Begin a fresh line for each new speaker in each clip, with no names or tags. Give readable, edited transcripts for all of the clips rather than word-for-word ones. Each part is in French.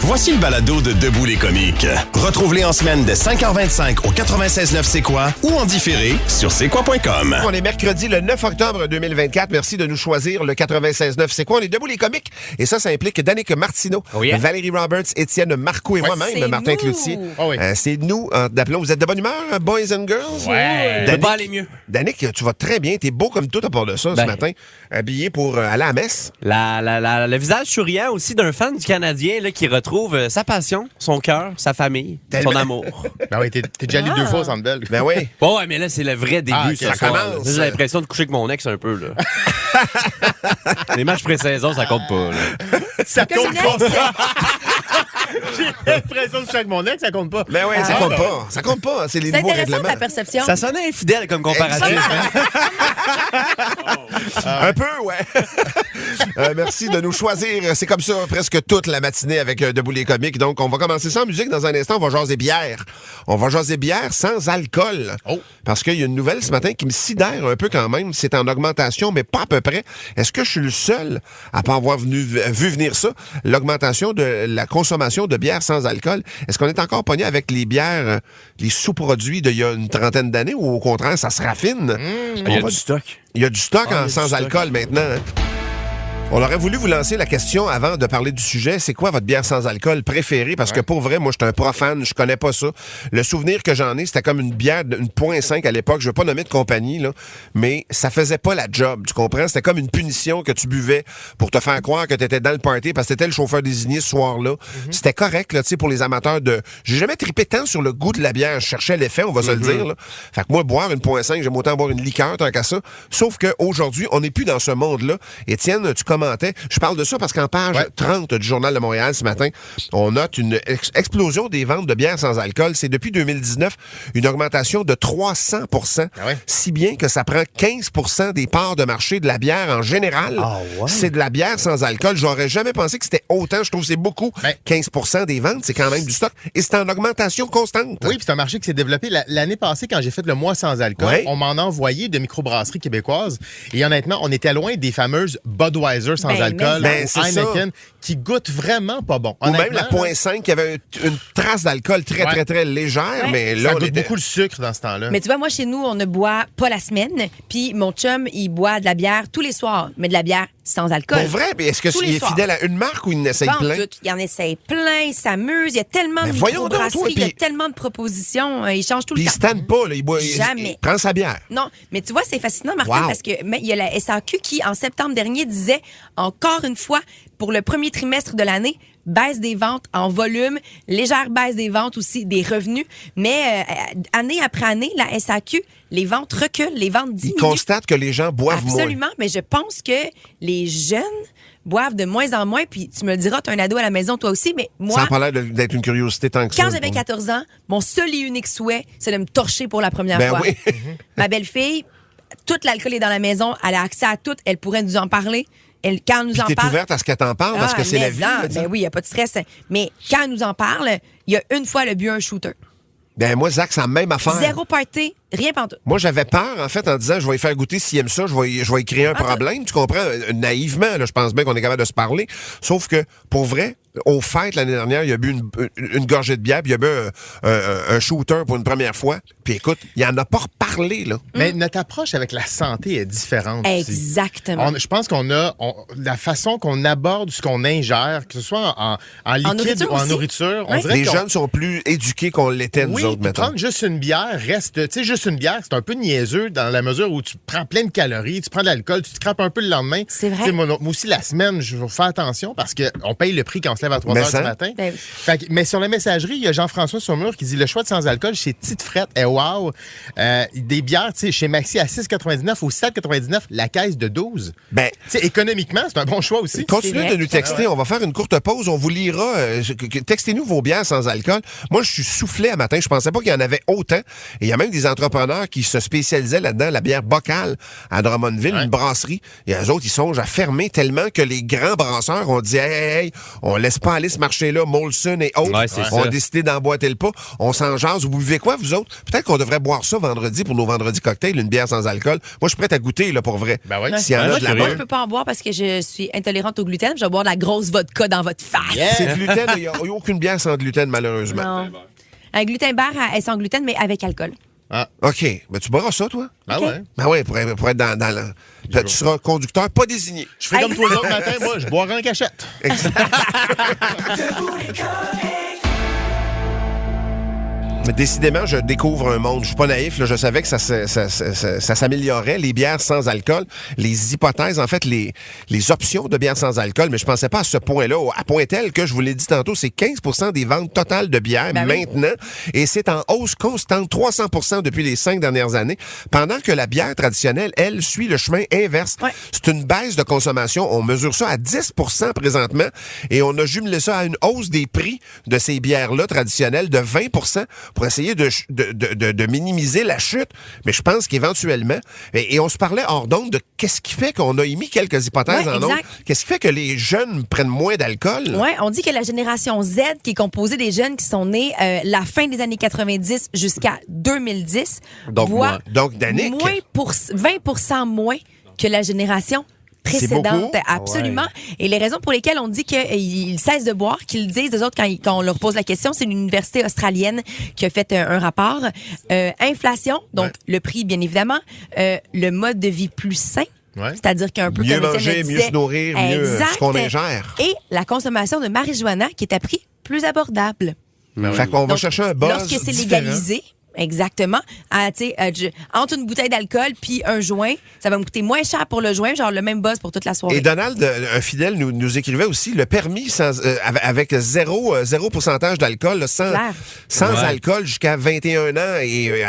Voici le balado de Debout les comiques. Retrouve-les en semaine de 5h25 au 96.9 C'est quoi ou en différé sur c'est quoi.com.
On est mercredi le 9 octobre 2024. Merci de nous choisir le 96.9 C'est quoi? On est Debout les comiques. Et ça implique Danick Martineau, Valérie Roberts, Étienne Marcoux et moi-même, Martin Cloutier. C'est nous, d'appelons. Vous êtes de bonne humeur, boys and girls?
Ouais.
Danick,
pas aller mieux.
Danick, tu vas très bien. T'es beau comme tout à part de ça ce matin. Habillé pour aller à la messe.
Le visage souriant aussi d'un fan du Canadien là, qui retrouve sa passion, son cœur, sa famille, son amour.
Ben oui, t'es déjà allé 2 fois au Centre Bell.
Ben oui.
Ouais, mais là, c'est le vrai début.
Ça commence.
J'ai l'impression de coucher avec mon ex un peu. Là. Les matchs pré-saison, ça compte pas. Là.
Ça compte pas. J'ai l'impression de coucher avec mon ex, ça compte pas.
Ben oui, ça compte pas. Ça compte pas. C'est les nouveaux règlements.
C'est intéressant ta perception.
Ça sonnait infidèle comme comparatif.
Un peu, ouais. Merci de nous choisir. C'est comme ça presque toute la matinée avec Debout les comiques. Donc, on va commencer ça en musique. Dans un instant, on va jaser bière. On va jaser bière sans alcool. Oh. Parce qu'il y a une nouvelle ce matin qui me sidère un peu quand même. C'est en augmentation, mais pas à peu près. Est-ce que je suis le seul à pas avoir vu venir ça? L'augmentation de la consommation de bière sans alcool. Est-ce qu'on est encore pogné avec les bières, les sous-produits d'il y a une trentaine d'années ou au contraire, ça se raffine?
Il y a du stock.
Il y a du stock sans alcool maintenant. Hein? On aurait voulu vous lancer la question avant de parler du sujet. C'est quoi votre bière sans alcool préférée? Parce que pour vrai, moi, je suis un profane, je connais pas ça. Le souvenir que j'en ai, c'était comme une bière de 1,5 à l'époque. Je veux pas nommer de compagnie, là, mais ça faisait pas la job, tu comprends? C'était comme une punition que tu buvais pour te faire croire que t'étais dans le party parce que t'étais le chauffeur désigné ce soir-là. C'était correct, là, tu sais, pour les amateurs de... J'ai jamais trippé tant sur le goût de la bière. Je cherchais l'effet, on va se le dire, là. Fait que moi, boire 1,5, j'aime autant boire une liqueur tant qu'à ça. Sauf qu'aujourd'hui, on n'est plus dans ce monde-là. Étienne, tu commentais. Je parle de ça parce qu'en page 30 du Journal de Montréal ce matin, on note une explosion des ventes de bières sans alcool. C'est depuis 2019 une augmentation de 300 si bien que ça prend 15 des parts de marché de la bière en général. C'est de la bière sans alcool. J'aurais jamais pensé que c'était autant. Je trouve que c'est beaucoup. 15 des ventes, c'est quand même du stock. Et c'est en augmentation constante.
Oui, puis c'est un marché qui s'est développé. L'année passée, quand j'ai fait le mois sans alcool, on m'en a envoyé de microbrasseries québécoises. Et honnêtement, on était loin des fameuses Budweiser sans alcool, Heineken, qui goûtent vraiment pas bon.
Ou même la .5 qui avait une trace d'alcool très, très, très légère. Mais là,
ça goûte beaucoup le sucre dans ce temps-là.
Mais tu vois, moi, chez nous, on ne boit pas la semaine. Puis mon chum, il boit de la bière tous les soirs, mais de la bière sans alcool.
Pour vrai? Mais est-ce qu'il est fidèle à une marque ou il en essaye plein?
Il en essaye plein, il s'amuse. Il y a tellement de microbrasseries, il y a tellement de propositions. Il change tout le temps.
Puis il stanne pas, là. Il boit,
jamais.
Il prend sa bière.
Non, mais tu vois, c'est fascinant, Martin, parce que il y a la SAQ qui, en septembre dernier, disait encore une fois, pour le premier trimestre de l'année, baisse des ventes en volume, légère baisse des ventes aussi, des revenus. Mais année après année, la SAQ, les ventes reculent, les ventes diminuent.
Ils constatent que les gens boivent moins.
Absolument, mais je pense que les jeunes boivent de moins en moins. Puis tu me le diras, tu as un ado à la maison, toi aussi, mais moi...
Ça a pas l'air d'être une curiosité tant que ça.
Quand j'avais 14 ans, mon seul et unique souhait, c'est de me torcher pour la première fois.
Oui.
Ma belle-fille, tout l'alcool est dans la maison, elle a accès à tout, elle pourrait nous en parler. Quand elle nous en
t'es
parle...
ouverte à ce qu'elle t'en parle, parce que c'est la vie.
Ben oui, il n'y a pas de stress. Mais quand elle nous en parle, il y a une fois, elle a bu un shooter.
Ben moi, Zach, c'est la même affaire.
Zéro party, rien pantoute.
Moi, j'avais peur, en fait, en disant, je vais lui faire goûter s'il aime ça, je vais y créer un problème. Tu comprends? Naïvement, là, je pense bien qu'on est capable de se parler. Sauf que, pour vrai, aux fêtes, l'année dernière, il a bu une gorgée de bière, puis il a bu un shooter pour une première fois. Puis écoute, il en a pas reparlé, là.
Mais notre approche avec la santé est différente.
Exactement.
Je pense qu'on a la façon qu'on aborde ce qu'on ingère, que ce soit en liquide ou en nourriture. On dirait
les jeunes sont plus éduqués qu'on l'était, nous autres, maintenant.
Prendre juste une bière reste... Tu sais, juste une bière, c'est un peu niaiseux dans la mesure où tu prends plein de calories, tu prends de l'alcool, tu te crapes un peu le lendemain.
C'est vrai.
Moi aussi, la semaine, je vais faire attention parce qu'on paye le prix quand on se lève à 3 h du matin. Mais sur la messagerie, il y a Jean-François Saumur qui dit le choix de sans alcool chez Tite Frette est wow. Des bières, tu sais, chez Maxi à 6,99 ou 7,99, la caisse de 12. Tu sais, économiquement, c'est un bon choix aussi.
Continuez de nous texter. On va faire une courte pause. On vous lira. Textez-nous vos bières sans alcool. Moi, je suis soufflé à matin. Je pensais pas qu'il y en avait autant. Et il y a même des entrepreneurs qui se spécialisaient là-dedans. La bière Bocal à Drummondville, une brasserie. Et eux autres, ils songent à fermer tellement que les grands brasseurs ont dit hey, on laisse pense pas aller ce marché-là. Molson et autres ont décidé d'emboîter le pas. On s'en jase. Vous buvez quoi, vous autres? Peut-être qu'on devrait boire ça vendredi pour nos vendredis cocktails, une bière sans alcool. Moi, je suis prête à goûter, là, pour vrai.
Ben oui.
S'il y en a de la
Moi, je peux pas en boire parce que je suis intolérante au gluten. Je vais boire de la grosse vodka dans votre face.
Yeah. C'est gluten. Il n'y a aucune bière sans gluten, malheureusement.
Non. Un gluten bar est sans gluten, mais avec alcool.
Ah. OK. Mais tu boiras ça, toi?
Ah ouais?
Ben oui, pour être dans la... Tu seras conducteur pas désigné.
Je ferai comme toi l'autre matin, moi, je boirai en cachette.
Mais décidément, je découvre un monde. Je suis pas naïf. Là, je savais que ça s'améliorait, les bières sans alcool. Les hypothèses, en fait, les options de bières sans alcool, mais je pensais pas à ce point-là. À point tel que, je vous l'ai dit tantôt, c'est 15% des ventes totales de bières maintenant. Et c'est en hausse constante, 300% depuis les 5 dernières années. Pendant que la bière traditionnelle, elle, suit le chemin inverse. Ouais. C'est une baisse de consommation. On mesure ça à 10% présentement. Et on a jumelé ça à une hausse des prix de ces bières-là traditionnelles de 20%. Pour essayer de minimiser la chute. Mais je pense qu'éventuellement, et on se parlait hors d'onde de qu'est-ce qui fait qu'on a émis quelques hypothèses en ondes. Qu'est-ce qui fait que les jeunes prennent moins d'alcool?
Oui, on dit que la génération Z, qui est composée des jeunes qui sont nés la fin des années 90 jusqu'à 2010, boit
d'années
20% moins que la génération précédente, absolument. Ouais. Et les raisons pour lesquelles on dit qu'ils cessent de boire, qu'ils le disent, eux autres, quand on leur pose la question, c'est une université australienne qui a fait un rapport. Inflation, donc le prix, bien évidemment. Le mode de vie plus sain. Ouais. C'est-à-dire qu'un peu
mieux
comme
manger, mieux se nourrir, mieux ce qu'on ingère.
Et la consommation de marijuana qui est à prix plus abordable.
Fait qu'on va chercher un buzz
lorsque c'est légalisé. Exactement. Entre une bouteille d'alcool puis un joint, ça va me coûter moins cher pour le joint, genre le même buzz pour toute la soirée.
Et Donald, un fidèle, nous écrivait aussi le permis avec zéro pourcentage d'alcool, sans alcool jusqu'à 21 ans. Et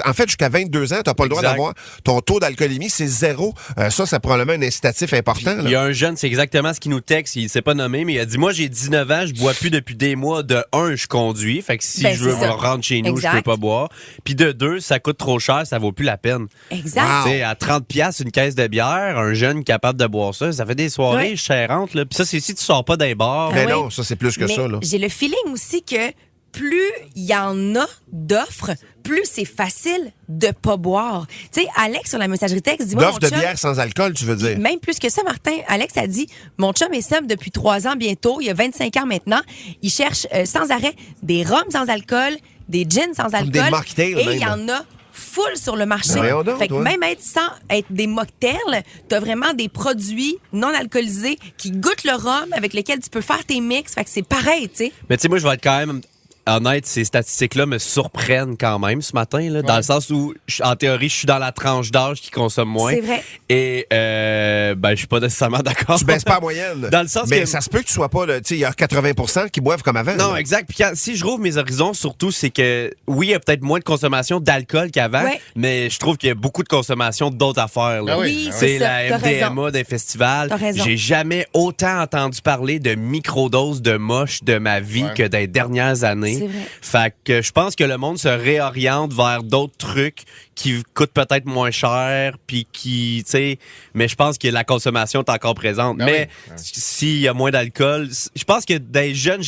en fait, jusqu'à 22 ans, tu n'as pas le droit d'avoir ton taux d'alcoolémie, c'est 0. Ça, c'est probablement un incitatif important.
Il y a un jeune, c'est exactement ce qu'il nous texte, il ne s'est pas nommé, mais il a dit, moi, j'ai 19 ans, je bois plus depuis des mois. De 1, je conduis. Fait que si je veux rentrer chez nous, je peux pas boire. Puis de 2, ça coûte trop cher, ça vaut plus la peine.
Exact.
Wow. À 30$ une caisse de bière, un jeune capable de boire ça fait des soirées chérantes. Puis ça, c'est si tu sors pas d'un bar.
Mais non, ça, c'est plus que ça. Là.
J'ai le feeling aussi que plus il y en a d'offres, plus c'est facile de pas boire. Tu sais, Alex, sur la messagerie texte, dit-moi,
d'offres de bière sans alcool, tu veux dire?
Même plus que ça, Martin. Alex a dit, mon chum est somme depuis 3 ans bientôt, il y a 25 ans maintenant. Il cherche sans arrêt des rhums sans alcool, des gins sans alcool.
Des mocktails,
et il y en a full sur le marché. Fait que même sans être des mocktails, t'as vraiment des produits non alcoolisés qui goûtent le rhum avec lesquels tu peux faire tes mix. Fait que c'est pareil, tu sais.
Mais tu sais, moi, je vais être quand même honnête, ces statistiques-là me surprennent quand même ce matin, là, dans le sens où, en théorie, je suis dans la tranche d'âge qui consomme moins.
C'est vrai.
Et je suis pas nécessairement d'accord.
Tu baisses pas la moyenne.
Dans le sens
mais ça se peut que tu sois pas, tu sais, il y a 80% qui boivent comme avant.
Non,
là.
exact. Puis si je rouvre mes horizons, surtout, c'est que, oui, il y a peut-être moins de consommation d'alcool qu'avant, mais je trouve qu'il y a beaucoup de consommation d'autres affaires. Là.
Oui,
c'est la MDMA des festivals. J'ai jamais autant entendu parler de microdoses de moche de ma vie que dans les dernières années.
C'est vrai.
Fait que je pense que le monde se réoriente vers d'autres trucs qui coûtent peut-être moins cher, puis qui, tu sais, mais je pense que la consommation est encore présente. Mais s'il y a moins d'alcool, je pense que des jeunes,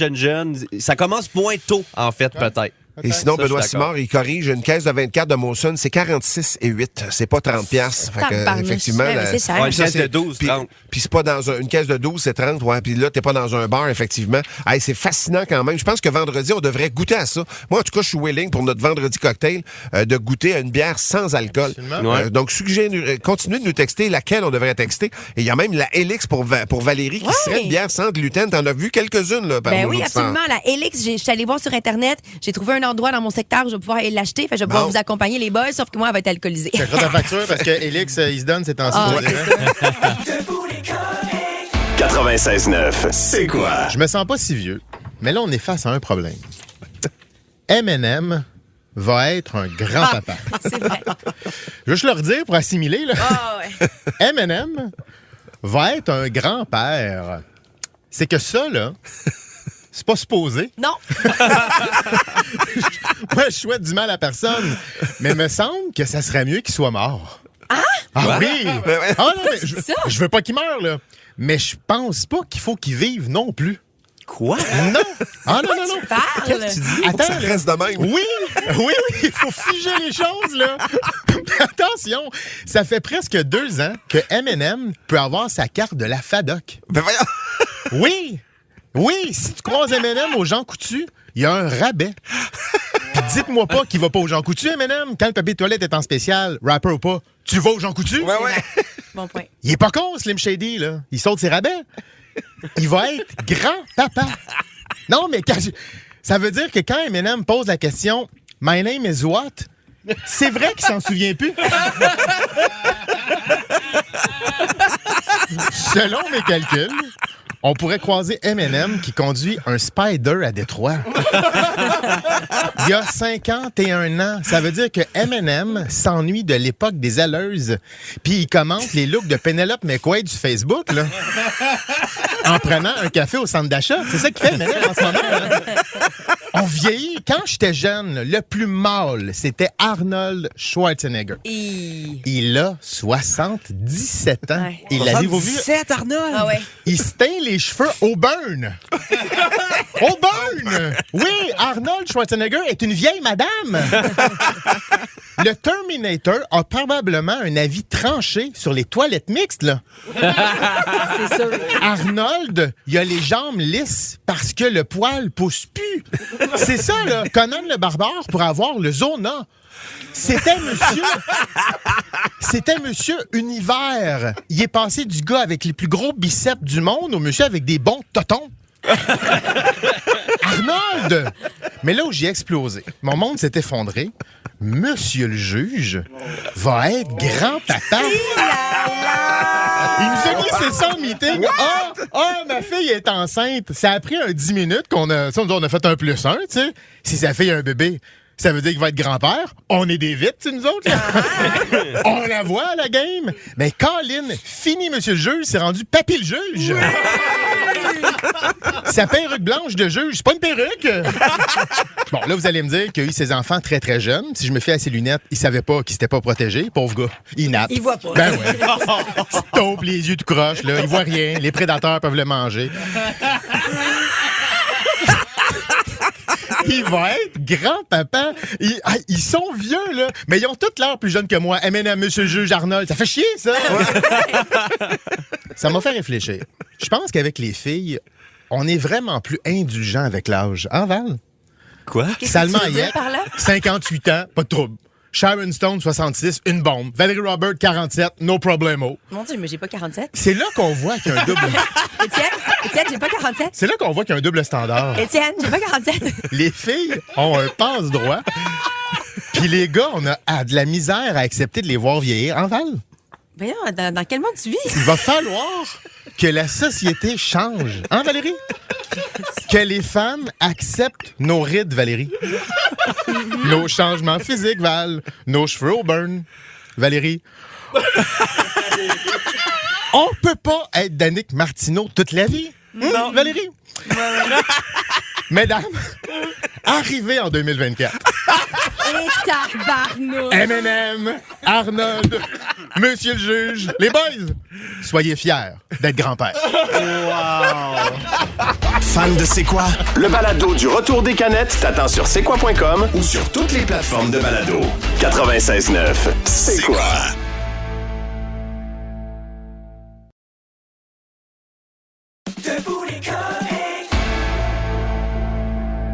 ça commence moins tôt, en fait, peut-être.
Et sinon, Benoît Simard, il corrige une caisse de 24 de Molson, c'est 46,8. C'est pas 30$. Fait que, effectivement,
c'est cher.
Une caisse de 12, 30.
Puis c'est pas dans une caisse de 12, c'est 30. Ouais. Puis là, t'es pas dans un bar, effectivement. Hey, c'est fascinant quand même. Je pense que vendredi, on devrait goûter à ça. Moi, en tout cas, je suis willing pour notre vendredi cocktail de goûter à une bière sans alcool. Donc, continuez de nous texter laquelle on devrait texter. Et il y a même la Helix pour Valérie qui serait une bière sans gluten. T'en as vu quelques-unes, là, par
oui, absolument. La Helix, je suis allée voir sur Internet. J'ai trouvé un endroit dans mon secteur où je vais pouvoir aller l'acheter. Fait que je vais pouvoir vous accompagner, les boys, sauf que moi, elle va être alcoolisée.
Tu ta facture parce que Helix, il se donne ces temps-ci.
96.9, c'est quoi?
Je me sens pas si vieux, mais là, on est face à un problème. M&M va être un grand-papa.
C'est vrai.
Je vais juste leur dire pour assimiler. Là. M&M va être un grand-père. C'est que ça, là... C'est pas supposé.
Non.
Moi, je souhaite du mal à personne, mais me semble que ça serait mieux qu'il soit mort. Ah oui! Ah non, mais je veux pas qu'il meure, là. Mais je pense pas qu'il faut qu'il vive non plus.
Quoi?
Non! Ah non, non, non!
Qu'est-ce
Tu dis, faut que ça reste de même.
Oui, il faut figer les choses, là. Attention, ça fait presque 2 ans que M&M peut avoir sa carte de la FADOC.
Ben voyons.
Oui, si tu croises M&M aux Jean Coutu, il y a un rabais. Puis dites-moi pas qu'il va pas aux Jean Coutu, M&M. Quand le papier de toilette est en spécial, rapper ou pas, tu vas aux Jean Coutu?
Ouais.
Bon point.
Il est pas con, Slim Shady, là. Il saute ses rabais. Il va être grand-papa. Non, mais ça veut dire que quand M&M pose la question « My name is what? », c'est vrai qu'il s'en souvient plus. Selon mes calculs, on pourrait croiser M&M qui conduit un Spider à Détroit. Il y a 51 ans. Ça veut dire que M&M s'ennuie de l'époque des alleuses. Puis il commente les looks de Penelope McQuaid du Facebook, là. En prenant un café au centre d'achat. C'est ça qu'il fait M&M en ce moment. Là. On vieillit. Quand j'étais jeune, le plus mâle, c'était Arnold Schwarzenegger. Il a 77 ans.
Ouais.
Et l'avez-vous vu?
77, Arnold!
Ah ouais.
Il se teint les cheveux au burn. Au burn! Oui, Arnold Schwarzenegger est une vieille madame. Le Terminator a probablement un avis tranché sur les toilettes mixtes, là.
C'est sûr.
Arnold, il a les jambes lisses parce que le poil pousse plus. C'est ça, là. Conan le barbare pour avoir le Zona. C'était monsieur Univers. Il est passé du gars avec les plus gros biceps du monde au monsieur avec des bons totons. Arnold! Mais là où j'ai explosé, mon monde s'est effondré. Monsieur le juge va être grand-papa. Il nous a glissé ça en meeting. Ma fille est enceinte. Ça a pris 10 minutes qu'on a fait un +1, tu sais. Si sa fille a un bébé, ça veut dire qu'il va être grand-père. On est des vites, nous autres. Là. On la voit à la game. Mais Colin, fini, monsieur le juge, c'est rendu papy le juge. Sa perruque blanche de juge, c'est pas une perruque. Bon, là, vous allez me dire qu'il a eu ses enfants très, très jeunes. Si je me fie à ses lunettes, il savait pas qu'il s'était pas protégé. Pauvre gars. Il nappe.
Il voit pas.
Ben ouais. Petite taupe, les yeux tout croche, là. Il voit rien. Les prédateurs peuvent le manger. Il va être grand-papa. Ils sont vieux, là. Mais ils ont tous l'air plus jeunes que moi. M&M, monsieur le juge Arnold. Ça fait chier, ça. Ça m'a fait réfléchir. Je pense qu'avec les filles, on est vraiment plus indulgent avec l'âge. Hein, Val?
Quoi?
Salma
que tu veux dire
Hayek,
par là?
58 ans, pas de trouble. Sharon Stone, 66, une bombe. Valérie Robert, 47, no problemo.
Mon Dieu, mais j'ai pas 47.
C'est là qu'on voit qu'il y a un double...
Étienne, j'ai pas 47.
C'est là qu'on voit qu'il y a un double standard.
Étienne, j'ai pas 47.
Les filles ont un passe-droit. Puis les gars, on a de la misère à accepter de les voir vieillir. En Val?
Voyons, dans quel monde tu vis?
Il va falloir que la société change. Hein, Valérie? Que les femmes acceptent nos rides, Valérie. Nos changements physiques, Val. Nos cheveux au burn, Valérie. On peut pas être Danick Martineau toute la vie. Non, Valérie? Mesdames, arrivez en 2024.
Et tabarnouche!
M&M, Arnold, monsieur le juge, les boys, soyez fiers d'être grand-père.
Fan de C'est quoi? Le balado du retour des canettes t'attend sur c'est quoi.com ou sur toutes les plateformes de balado. 96.9, C'est quoi?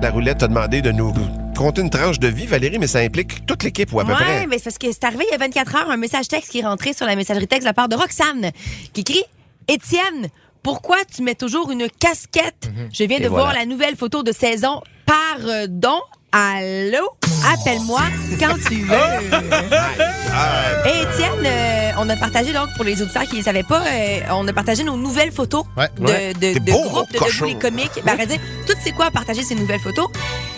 La roulette t'a demandé de nous compter une tranche de vie, Valérie, mais ça implique toute l'équipe ou à peu près.
Oui, mais c'est parce que c'est arrivé il y a 24 heures, un message texte qui est rentré sur la messagerie texte de la part de Roxane, qui écrit « Étienne, pourquoi tu mets toujours une casquette? Je viens de voir la nouvelle photo de saison. Pardon? Allô? Appelle-moi quand tu veux. » Et Étienne, on a partagé, donc, pour les auditeurs qui ne le savaient pas, on a partagé nos nouvelles photos de groupe de Debout les comiques. Ben, à dire, tout c'est quoi partager ces nouvelles photos?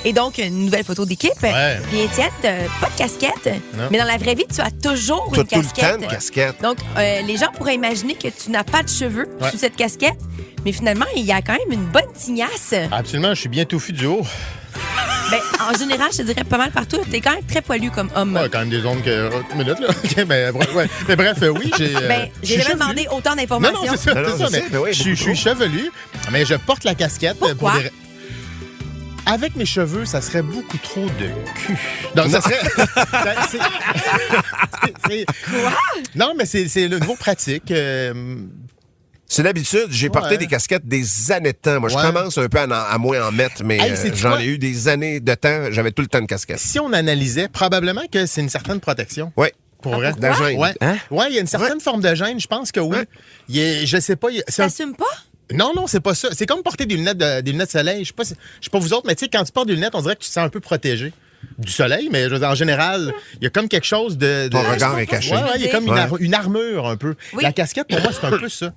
Et donc, une nouvelle photo d'équipe.
Ouais.
Puis Étienne, pas de casquette, mais dans la vraie vie, tu as toujours une
tout le
casquette.
temps une casquette.
Donc, les gens pourraient imaginer que tu n'as pas de cheveux sous cette casquette, mais finalement, il y a quand même une bonne tignasse.
Absolument, je suis bien touffu du haut.
Ben, en général, je te dirais pas mal partout. T'es quand même très poilu comme homme.
Ouais, quand même des ondes que... Minute, là. OK, ben, ouais. Mais bref, oui, j'ai...
j'ai jamais demandé autant d'informations.
Non, c'est ça. Mais je suis chevelu, mais je porte la casquette.
Pourquoi?
Avec mes cheveux, ça serait beaucoup trop de cul. Donc, ça serait...
Quoi?
Non, mais c'est le nouveau pratique.
C'est l'habitude. J'ai porté des casquettes des années de temps. Moi, je commence un peu à moins en mettre, mais j'en ai eu des années de temps. J'avais tout le temps une casquette.
Si on analysait, probablement que c'est une certaine protection.
Oui.
Pour vrai.
La gêne.
Ouais.
Hein?
Ouais, il y a une certaine forme de gêne. Je pense que oui.
Ouais.
Je sais pas.
Tu t'assumes pas?
Non, c'est pas ça. C'est comme porter des lunettes de soleil. Je sais pas vous autres, mais tu sais, quand tu portes des lunettes, on dirait que tu te sens un peu protégé du soleil, mais je veux dire, en général, il y a comme quelque chose de...
Ton regard est caché.
Ouais, il y a comme une armure un peu. Oui. La casquette, pour moi, c'est un peu ça.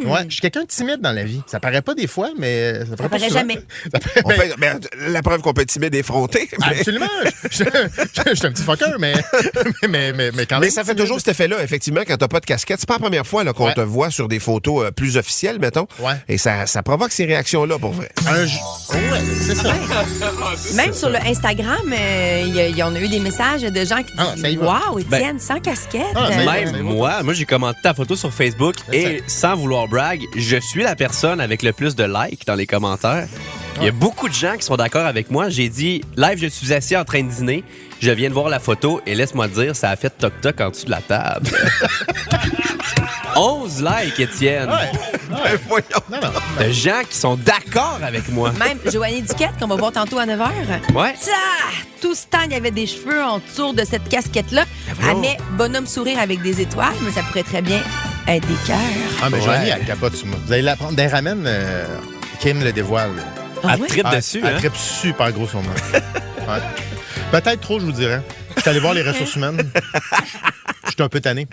Ouais, je suis quelqu'un de timide dans la vie. Ça paraît pas des fois, mais ça paraît
jamais.
La preuve qu'on peut être timide et effronté.
Mais... Absolument. Je suis un petit fucker, mais quand même.
Mais ça fait toujours cet effet-là, effectivement, quand t'as pas de casquette. C'est pas la première fois qu'on te voit sur des photos plus officielles, mettons. Ouais. Et ça provoque ces réactions-là, pour vrai.
Ouais, c'est ça.
Même sur le Instagram, on a eu des messages de gens qui disent « Wow, Étienne, sans casquette. »
Même moi, j'ai commenté ta photo sur Facebook et sans vouloir brag, je suis la personne avec le plus de likes dans les commentaires. Il y a beaucoup de gens qui sont d'accord avec moi. J'ai dit, live, je suis assis en train de dîner. Je viens de voir la photo et laisse-moi te dire, ça a fait toc-toc en dessous de la table. 11 likes, Étienne.
Non.
De gens qui sont d'accord avec moi.
Même Joanie Duquette, qu'on va voir tantôt à 9h.
Ouais.
Tout ce temps, il y avait des cheveux autour de cette casquette-là. Elle met bonhomme sourire avec des étoiles, mais ça pourrait très bien être des cœurs.
Ah, mais Joanie, elle capote sur moi. Vous allez l'apprendre. Elle ramène Kim le dévoile.
Elle tripe dessus,
Elle tripe super gros sur moi. Ouais. Peut-être trop, je vous dirais. Je suis allé voir les ressources humaines. Je suis un peu tanné.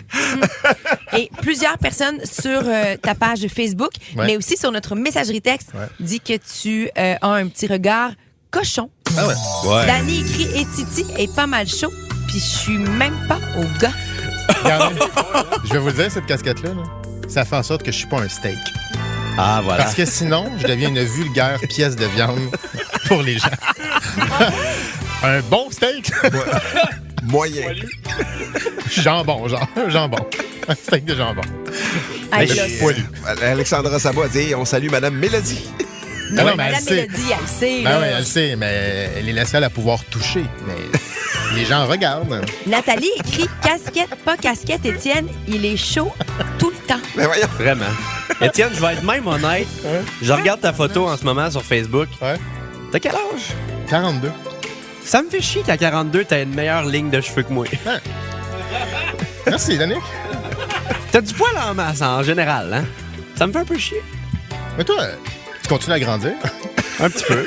Et plusieurs personnes sur ta page Facebook, mais aussi sur notre messagerie texte, dit que tu as un petit regard cochon.
Ah ouais?
Danny écrit « Et Titi est pas mal chaud, puis je suis même pas au gars. »
Regardez, je vais vous dire, cette casquette-là, ça fait en sorte que je suis pas un steak.
Ah, voilà.
Parce que sinon, je deviens une vulgaire pièce de viande pour les gens. Un bon steak?
Moyen.
Jambon. Un steak de jambon.
Alexandra Sabot a dit, on salue Madame Mélodie.
Non, mais
Madame Mélodie, elle le sait.
Ben oui, elle le sait, mais elle est la seule à pouvoir toucher. Mais les gens regardent.
Nathalie écrit « Casquette, pas casquette, Étienne, il est chaud tout le temps. »
Mais voyons.
Vraiment. Étienne, je vais être même honnête. Je regarde ta photo en ce moment sur Facebook.
Ouais.
T'as quel âge?
42.
Ça me fait chier qu'à 42, t'as une meilleure ligne de cheveux que moi.
Ouais. Merci, Danick.
T'as du poil en masse, en général, hein? Ça me fait un peu chier.
Mais toi, tu continues à grandir?
Un petit peu.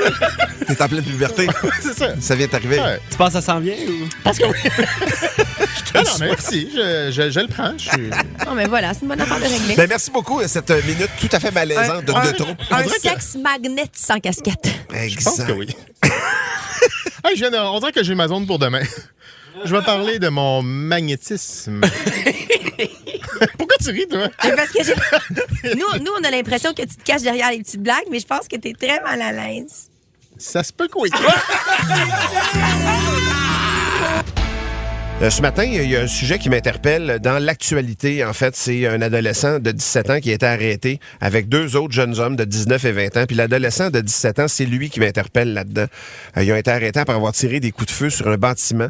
T'es en pleine puberté.
C'est ça.
Ça vient d'arriver.
Ouais.
Tu penses que ça s'en vient ou?
Parce que oui. Non, mais merci. Je le prends.
Non, mais voilà, c'est une bonne affaire de régler.
Ben, merci beaucoup cette minute tout à fait malaisante de trop.
Un sexe magnet sans casquette.
Je pense que oui. Hey, on dirait que j'ai ma zone pour demain. Je vais parler de mon magnétisme. Pourquoi tu ris, toi?
Parce que nous, on a l'impression que tu te caches derrière les petites blagues, mais je pense que t'es très mal à l'aise.
Ça se peut quoi?
Ce matin, il y a un sujet qui m'interpelle dans l'actualité. En fait, c'est un adolescent de 17 ans qui a été arrêté avec deux autres jeunes hommes de 19 et 20 ans. Puis l'adolescent de 17 ans, c'est lui qui m'interpelle là-dedans. Ils ont été arrêtés après avoir tiré des coups de feu sur un bâtiment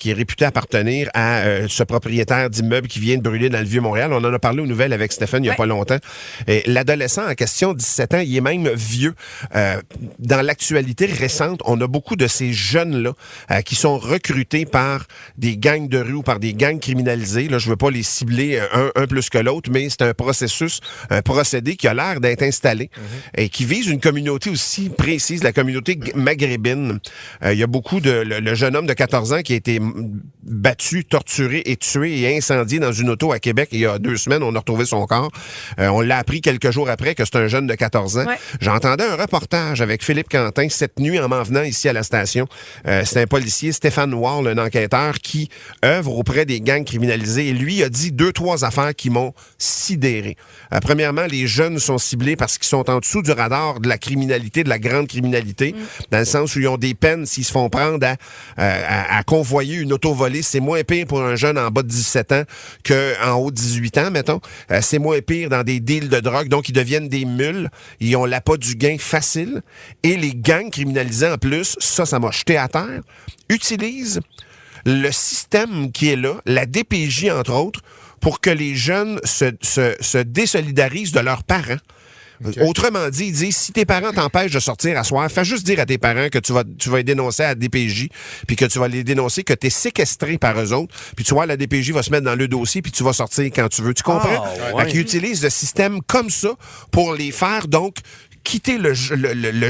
qui est réputé appartenir à ce propriétaire d'immeuble qui vient de brûler dans le Vieux-Montréal. On en a parlé aux nouvelles avec Stéphane il y a pas longtemps. Et l'adolescent en question, 17 ans, il est même vieux. Dans l'actualité récente, on a beaucoup de ces jeunes-là qui sont recrutés par des gangs de rue ou par des gangs criminalisés. Là, je veux pas les cibler un plus que l'autre, mais c'est un procédé qui a l'air d'être installé et qui vise une communauté aussi précise, la communauté maghrébine. Il y a beaucoup le jeune homme de 14 ans qui a été battu, torturé et tué et incendié dans une auto à Québec il y a 2 semaines. On a retrouvé son corps. On l'a appris quelques jours après que c'est un jeune de 14 ans. Ouais. J'entendais un reportage avec Philippe Quentin cette nuit en m'en venant ici à la station. C'est un policier, Stéphane Wall, un enquêteur enquêteur qui œuvre auprès des gangs criminalisés. Et lui a dit 2-3 affaires qui m'ont sidéré. Premièrement, les jeunes sont ciblés parce qu'ils sont en dessous du radar de la criminalité, de la grande criminalité, dans le sens où ils ont des peines s'ils se font prendre à convoyer une auto volée. C'est moins pire pour un jeune en bas de 17 ans qu'en haut de 18 ans, mettons. C'est moins pire dans des deals de drogue. Donc, ils deviennent des mules. Ils ont l'appât du gain facile. Et les gangs criminalisés, en plus, ça m'a jeté à terre, utilisent le système qui est là, la DPJ, entre autres, pour que les jeunes se désolidarisent de leurs parents. Okay. Autrement dit, ils disent, si tes parents t'empêchent de sortir à soir, fais juste dire à tes parents que tu vas les dénoncer à la DPJ, puis que tu vas les dénoncer, que tu es séquestré par eux autres, puis tu vois, la DPJ va se mettre dans le dossier, puis tu vas sortir quand tu veux. Tu comprends? Oh, ouais. Ils utilisent le système comme ça pour les faire, donc, quitter le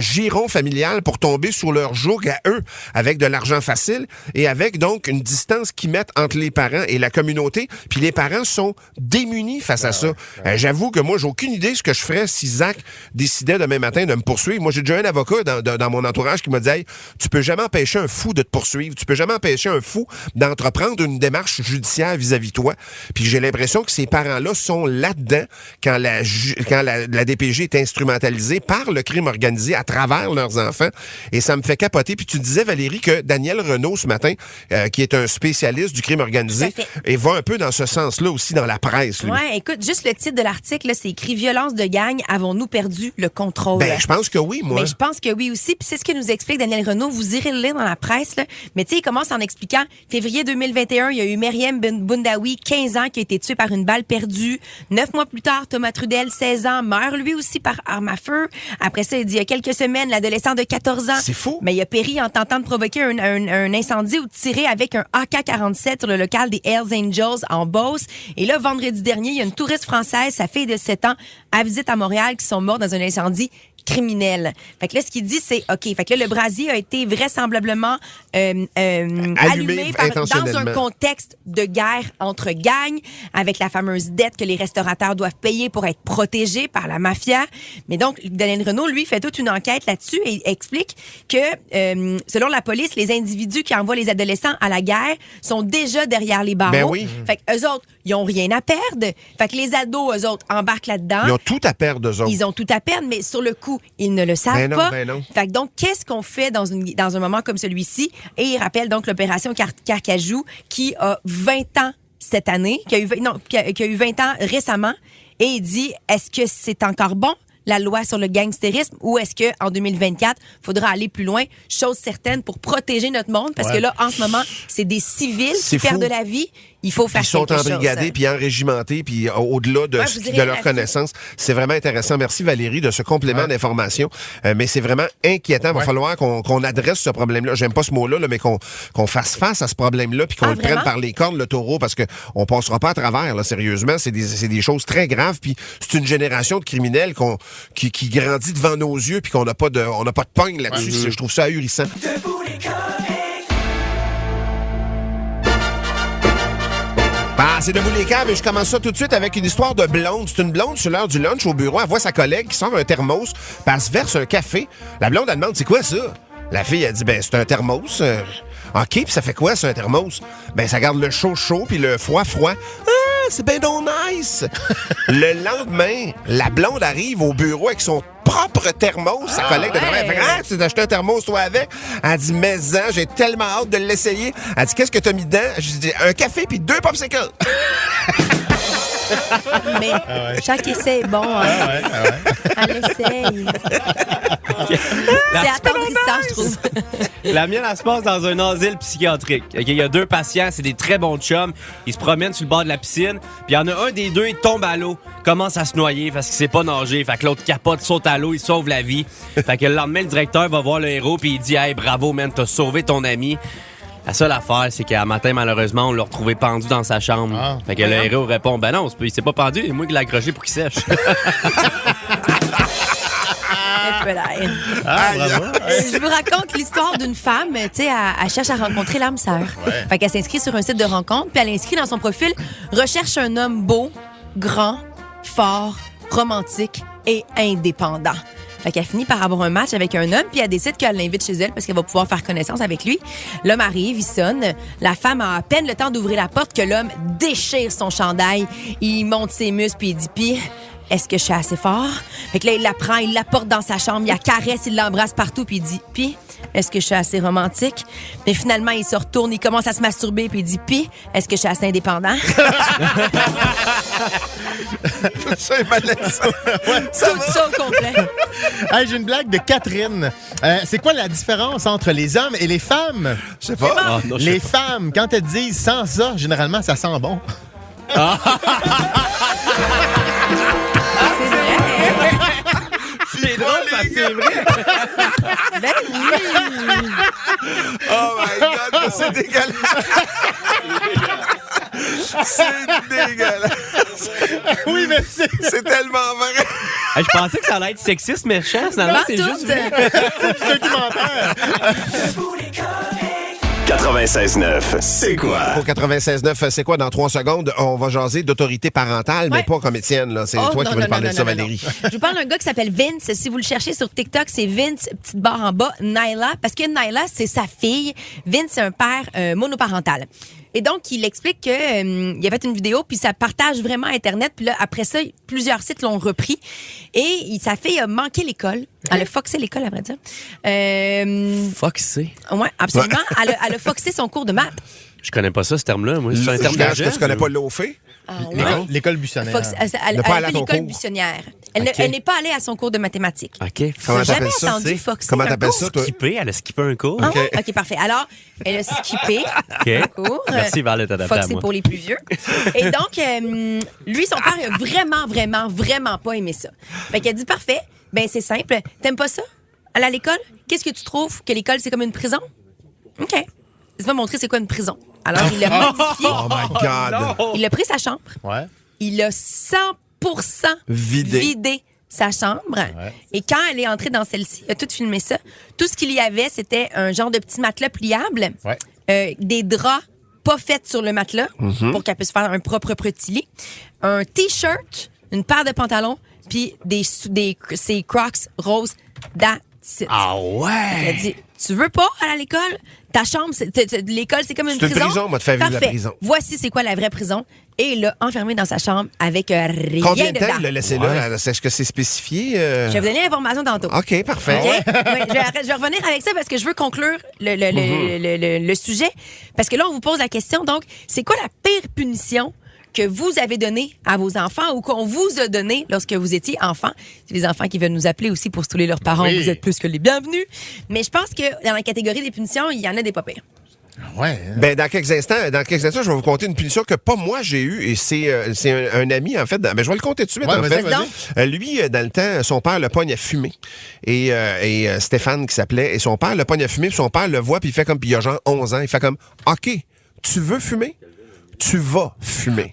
giron familial pour tomber sous leur joug à eux, avec de l'argent facile et avec donc une distance qu'ils mettent entre les parents et la communauté. Puis les parents sont démunis face à ça. J'avoue que moi, j'ai aucune idée de ce que je ferais si Zach décidait demain matin de me poursuivre. Moi, j'ai déjà un avocat dans mon entourage qui m'a dit « Hey, tu peux jamais empêcher un fou de te poursuivre. Tu peux jamais empêcher un fou d'entreprendre une démarche judiciaire vis-à-vis toi. » Puis j'ai l'impression que ces parents-là sont là-dedans quand la DPJ est instrumentalisée par le crime organisé à travers leurs enfants. Et ça me fait capoter. Puis tu disais, Valérie, que Daniel Renaud, ce matin, qui est un spécialiste du crime organisé, et va un peu dans ce sens-là aussi dans la presse.
Oui, écoute, juste le titre de l'article, là, c'est écrit « Violence de gang, avons-nous perdu le contrôle? »
Ben, je pense que oui, moi.
Mais je pense que oui aussi. Puis c'est ce que nous explique Daniel Renaud. Vous irez le lire dans la presse. Là. Mais tu sais, il commence en expliquant, février 2021, il y a eu Myriam Boundaoui, 15 ans, qui a été tué par une balle perdue. 9 mois plus tard, Thomas Trudel, 16 ans, meurt lui aussi par arme à feu. Après ça, il dit, il y a quelques semaines, l'adolescent de 14 ans.
C'est fou.
Mais il a péri en tentant de provoquer un incendie ou de tirer avec un AK-47 sur le local des Hells Angels en Beauce. Et là, vendredi dernier, il y a une touriste française, sa fille de 7 ans, à visite à Montréal, qui sont morts dans un incendie criminel. Fait que là, ce qu'il dit, c'est OK. Fait que là, le brasier a été vraisemblablement allumé dans un contexte de guerre entre gangs, avec la fameuse dette que les restaurateurs doivent payer pour être protégés par la mafia. Mais donc, Daniel Renaud, lui, fait toute une enquête là-dessus et explique que, selon la police, les individus qui envoient les adolescents à la guerre sont déjà derrière les barreaux.
Ben oui.
Fait que eux autres, ils ont rien à perdre. Fait que les ados, eux autres, embarquent là-dedans.
Ils ont tout à perdre, eux autres.
Ils ont tout à perdre, mais sur le coup, ils ne le savent pas.
Ben non.
Fait que donc, qu'est-ce qu'on fait dans un moment comme celui-ci? Et il rappelle donc l'opération Carcajou qui a 20 ans cette année, qui a eu 20 ans récemment. Et il dit, est-ce que c'est encore bon, la loi sur le gangstérisme, ou est-ce qu'en 2024, il faudra aller plus loin? Chose certaine pour protéger notre monde, parce que là, en ce moment, c'est des civils qui perdent de la vie. Il faut faire quelque chose.
Ils sont embrigadés, puis enrégimentés, puis au-delà de leur connaissance. C'est vraiment intéressant. Merci Valérie de ce complément d'information. Mais c'est vraiment inquiétant. Il va falloir qu'on adresse ce problème-là. J'aime pas ce mot-là, mais qu'on fasse face à ce problème-là, puis qu'on le prenne par les cornes, le taureau, parce qu'on passera pas à travers, là, sérieusement. C'est des choses très graves, puis c'est une génération de criminels qui grandit devant nos yeux, puis qu'on n'a pas de pogne là-dessus. Je trouve ça ahurissant. C'est Debout les câbles et je commence ça tout de suite avec une histoire de blonde. C'est une blonde sur l'heure du lunch au bureau. Elle voit sa collègue qui sort un thermos, puis elle se verse un café. La blonde, elle demande, c'est quoi ça? La fille, elle dit, c'est un thermos. OK, puis ça fait quoi, ça, un thermos? Ça garde le chaud, puis le froid. C'est bien donc nice! Le lendemain, la blonde arrive au bureau avec son propre thermos. Sa collègue de travail, elle fait, tu t'as acheté un thermos, toi, avec? Elle dit, j'ai tellement hâte de l'essayer. Elle dit, qu'est-ce que t'as mis dedans? Je dis, un café puis 2 popsicles.
Mais chaque essai est bon. Elle essaye. C'est attendrissant, je trouve.
La mienne, elle se passe dans un asile psychiatrique. Il y a 2 patients, c'est des très bons chums. Ils se promènent sur le bord de la piscine. Puis il y en a un des 2, il tombe à l'eau, commence à se noyer parce qu'il sait pas nager. Fait que l'autre capote, saute à l'eau, il sauve la vie. Fait que le lendemain, le directeur va voir le héros puis il dit « Hey, bravo, man, t'as sauvé ton ami. » La seule affaire, c'est qu'à matin, malheureusement, on l'a retrouvé pendu dans sa chambre. Fait que le héros répond « Ben non, il s'est pas pendu, c'est moi qui l'ai accroché pour qu'il sèche. »
Je vous raconte l'histoire d'une femme, tu sais, elle cherche à rencontrer l'âme sœur. Fait qu'elle s'inscrit sur un site de rencontre, puis elle inscrit dans son profil « Recherche un homme beau, grand, fort, romantique et indépendant. » Fait qu'elle finit par avoir un match avec un homme, puis elle décide qu'elle l'invite chez elle parce qu'elle va pouvoir faire connaissance avec lui. L'homme arrive, il sonne. La femme a à peine le temps d'ouvrir la porte que l'homme déchire son chandail. Il monte ses muscles, puis il dit, puis... Est-ce que je suis assez fort? Fait que là, il la prend, il la porte dans sa chambre, il la caresse, il l'embrasse partout, puis il dit, puis, est-ce que je suis assez romantique? Mais finalement, il se retourne, il commence à se masturber, puis il dit, puis, est-ce que je suis assez indépendant?
C'est malaisant.
Tout ça au complet.
Hey, j'ai une blague de Catherine. C'est quoi la différence entre les hommes et les femmes?
Je sais pas.
Ah, non, je sais
Les
pas.
femmes, quand elles disent sans ça, généralement, ça sent bon.
C'est vrai.
C'est drôle, parce que c'est vrai.
Ben oui.
Oh my God, c'est dégueulasse. C'est dégueulasse.
Oui, mais
C'est tellement vrai.
Hey, je pensais que ça allait être sexiste, mais finalement, c'est
Tout,
juste vrai.
c'est du documentaire.
96.9, c'est quoi?
Pour 96.9, c'est quoi? Dans 3 secondes, on va jaser d'autorité parentale, mais
Ouais.
pas comme Étienne. Là. C'est
Oh,
toi
non,
qui vas
non,
nous parler
non,
de ça,
non, non,
Valérie.
non. Je vous parle d'un gars qui s'appelle Vince. Si vous le cherchez sur TikTok, c'est Vince, petite barre en bas, Nyla. Parce que Nyla, c'est sa fille. Vince, c'est un père monoparental. Et donc, il explique qu'il a fait une vidéo, puis ça partage vraiment Internet. Puis là, après ça, plusieurs sites l'ont repris. Et sa fille a manqué l'école. Elle a foxé l'école, à vrai dire.
Fuck, c'est.
Oui, absolument. Elle a foxé son cours de maths.
Je connais pas ça, ce terme-là. Moi, c'est un terme
Est-ce que
de
tu connais pas l'OFE?
L'école buissonnaire.
Elle
Ne pas aller
a
à
fait
ton
l'école
cours.
buissonnière. Elle
Ok.
n'est pas allée à son cours de mathématiques.
OK.
Comment
J'ai jamais
t'appelles ça?
entendu foxer
Comment
un
t'appelles
cours.
ça, toi?
Elle a skippé un cours.
Ah ouais? OK, parfait. Alors, elle a skippé le cours.
Merci, Val, de t'adapter à
Foxé
moi.
pour les plus vieux. Et donc, lui, son père a vraiment pas aimé ça. Fait qu'il a dit, parfait, ben c'est simple. T'aimes pas ça? Aller à l'école? Qu'est-ce que tu trouves? Que l'école, c'est comme une prison? OK. Laisse-moi montrer c'est quoi une prison. Alors, il l'a modifié.
Oh my God!
Il a pris sa chambre.
Ouais.
Il a 100% vidé sa chambre.
Ouais.
Et quand elle est entrée dans celle-ci, il a tout filmé ça. Tout ce qu'il y avait, c'était un genre de petit matelas pliable,
Ouais.
des draps pas faits sur le matelas pour qu'elle puisse faire un propre petit lit, un T-shirt, une paire de pantalons, puis ses Crocs roses. That's it.
Ah
Il a
ouais!
dit, tu veux pas aller à l'école? Ta chambre, l'école, c'est comme une
C'est une
prison.
prison, moi, te faire vivre la
Parfait.
prison.
Voici c'est quoi la vraie prison. Et il l'a enfermé dans sa chambre avec rien
Combien de temps
dedans.
il l'a laissé là? Est-ce que c'est spécifié?
Je vais vous donner l'information tantôt.
OK, parfait.
OK? Oui, je vais revenir avec ça parce que je veux conclure le sujet. Parce que là, on vous pose la question. Donc, c'est quoi la pire punition que vous avez donnée à vos enfants ou qu'on vous a donné lorsque vous étiez enfant? C'est les enfants qui veulent nous appeler aussi pour stouler leurs parents.
Oui.
Vous êtes plus que les bienvenus. Mais je pense que dans la catégorie des punitions, il y en a des pas pires.
Ouais.
Ben, dans quelques instants, je vais vous conter une punition que pas moi j'ai eue et c'est un ami en fait. Ben, je vais le compter tout de suite
Ouais,
en
vas-y,
fait.
vas-y.
Lui, dans le temps, son père le pogne à fumer et Stéphane qui s'appelait et son père le pogne à fumer puis son père le voit puis il fait comme puis il a genre 11 ans, il fait comme OK, tu veux fumer? Tu vas fumer.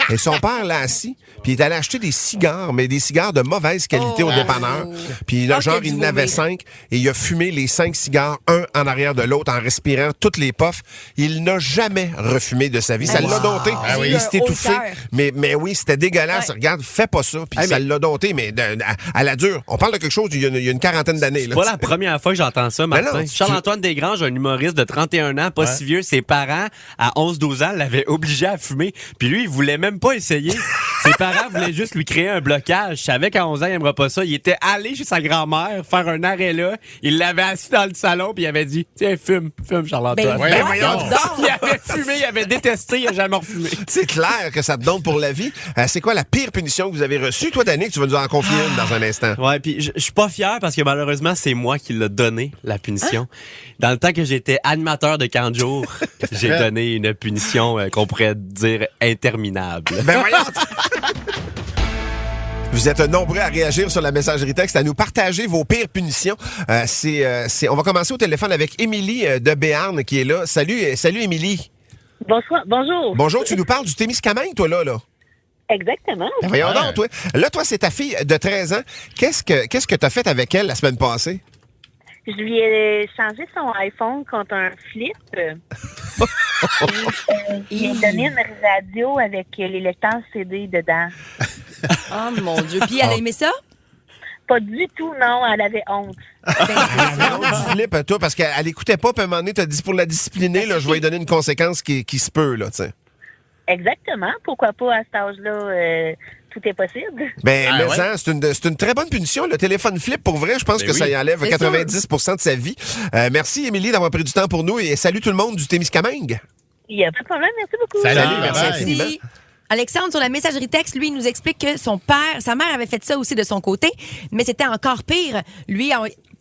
Et son père l'a assis, puis il est allé acheter des cigares, mais des cigares de mauvaise qualité au dépanneur. Puis là, genre, il en avait 5, et il a fumé les 5 cigares, un en arrière de l'autre, en respirant toutes les puffs. Il n'a jamais refumé de sa vie. Ça l'a dompté.
Ah oui.
Il s'est
Un haut
étouffé.
cœur.
Mais oui, c'était dégueulasse.
Ouais.
Regarde, fais pas ça. Puis ça l'a dompté, mais à la dure. On parle de quelque chose il y a une quarantaine d'années.
C'est pas la première fois que j'entends ça,
Mais
Martin.
non,
Charles-Antoine Desgranges, un humoriste de 31 ans, pas si vieux, ses parents, à 11-12 ans, l'avaient obligé à fumer. Puis lui, il voulait même pas essayer. Ses parents voulaient juste lui créer un blocage. Je savais qu'à 11 ans, il aimerait pas ça. Il était allé chez sa grand-mère faire un arrêt là. Il l'avait assis dans le salon, puis il avait dit, tiens, fume, Charles-Antoine.
Ouais,
voyons
voyons.
donc.
Il avait fumé, il avait détesté, il a jamais refumé.
C'est clair que ça te donne pour la vie. C'est quoi la pire punition que vous avez reçue? Toi, Danick, tu vas nous en confier une dans un instant.
Ouais, puis je suis pas fier parce que malheureusement, c'est moi qui l'ai donné, la punition. Dans le temps que j'étais animateur de camp de jour, j'ai donné une punition qu'on pourrait dire interminable.
Ben voyons! Vous êtes nombreux à réagir sur la messagerie texte, à nous partager vos pires punitions. On va commencer au téléphone avec Émilie de Béarn qui est là. Salut Émilie.
Bonsoir, bonjour.
Bonjour, tu nous parles du Témiscamingue, toi, là?
Exactement.
Ben voyons donc, toi. Là, toi, c'est ta fille de 13 ans. Qu'est-ce que tu as fait avec elle la semaine passée?
Je lui ai changé son iPhone contre un flip. Il lui ai donné une radio avec les lecteurs CD dedans.
Oh mon Dieu. Puis elle a aimé ça?
Pas du tout, non. Elle avait honte.
Du flip, toi, parce qu'elle écoutait pas, puis à un moment donné, t'as dit pour la discipliner, là, je vais lui donner une conséquence qui se peut, là, tu sais.
Exactement. Pourquoi pas à cet âge-là, tout est possible.
C'est une très bonne punition. Le téléphone flip, pour vrai, je pense que ça y enlève 90 % de sa vie. Merci, Émilie, d'avoir pris du temps pour nous et salut tout le monde du Témiscamingue.
Il n'y a pas de problème. Merci beaucoup.
Salut, merci infiniment.
Alexandre, sur la messagerie texte, lui, il nous explique que sa mère avait fait ça aussi de son côté, mais c'était encore pire. Lui,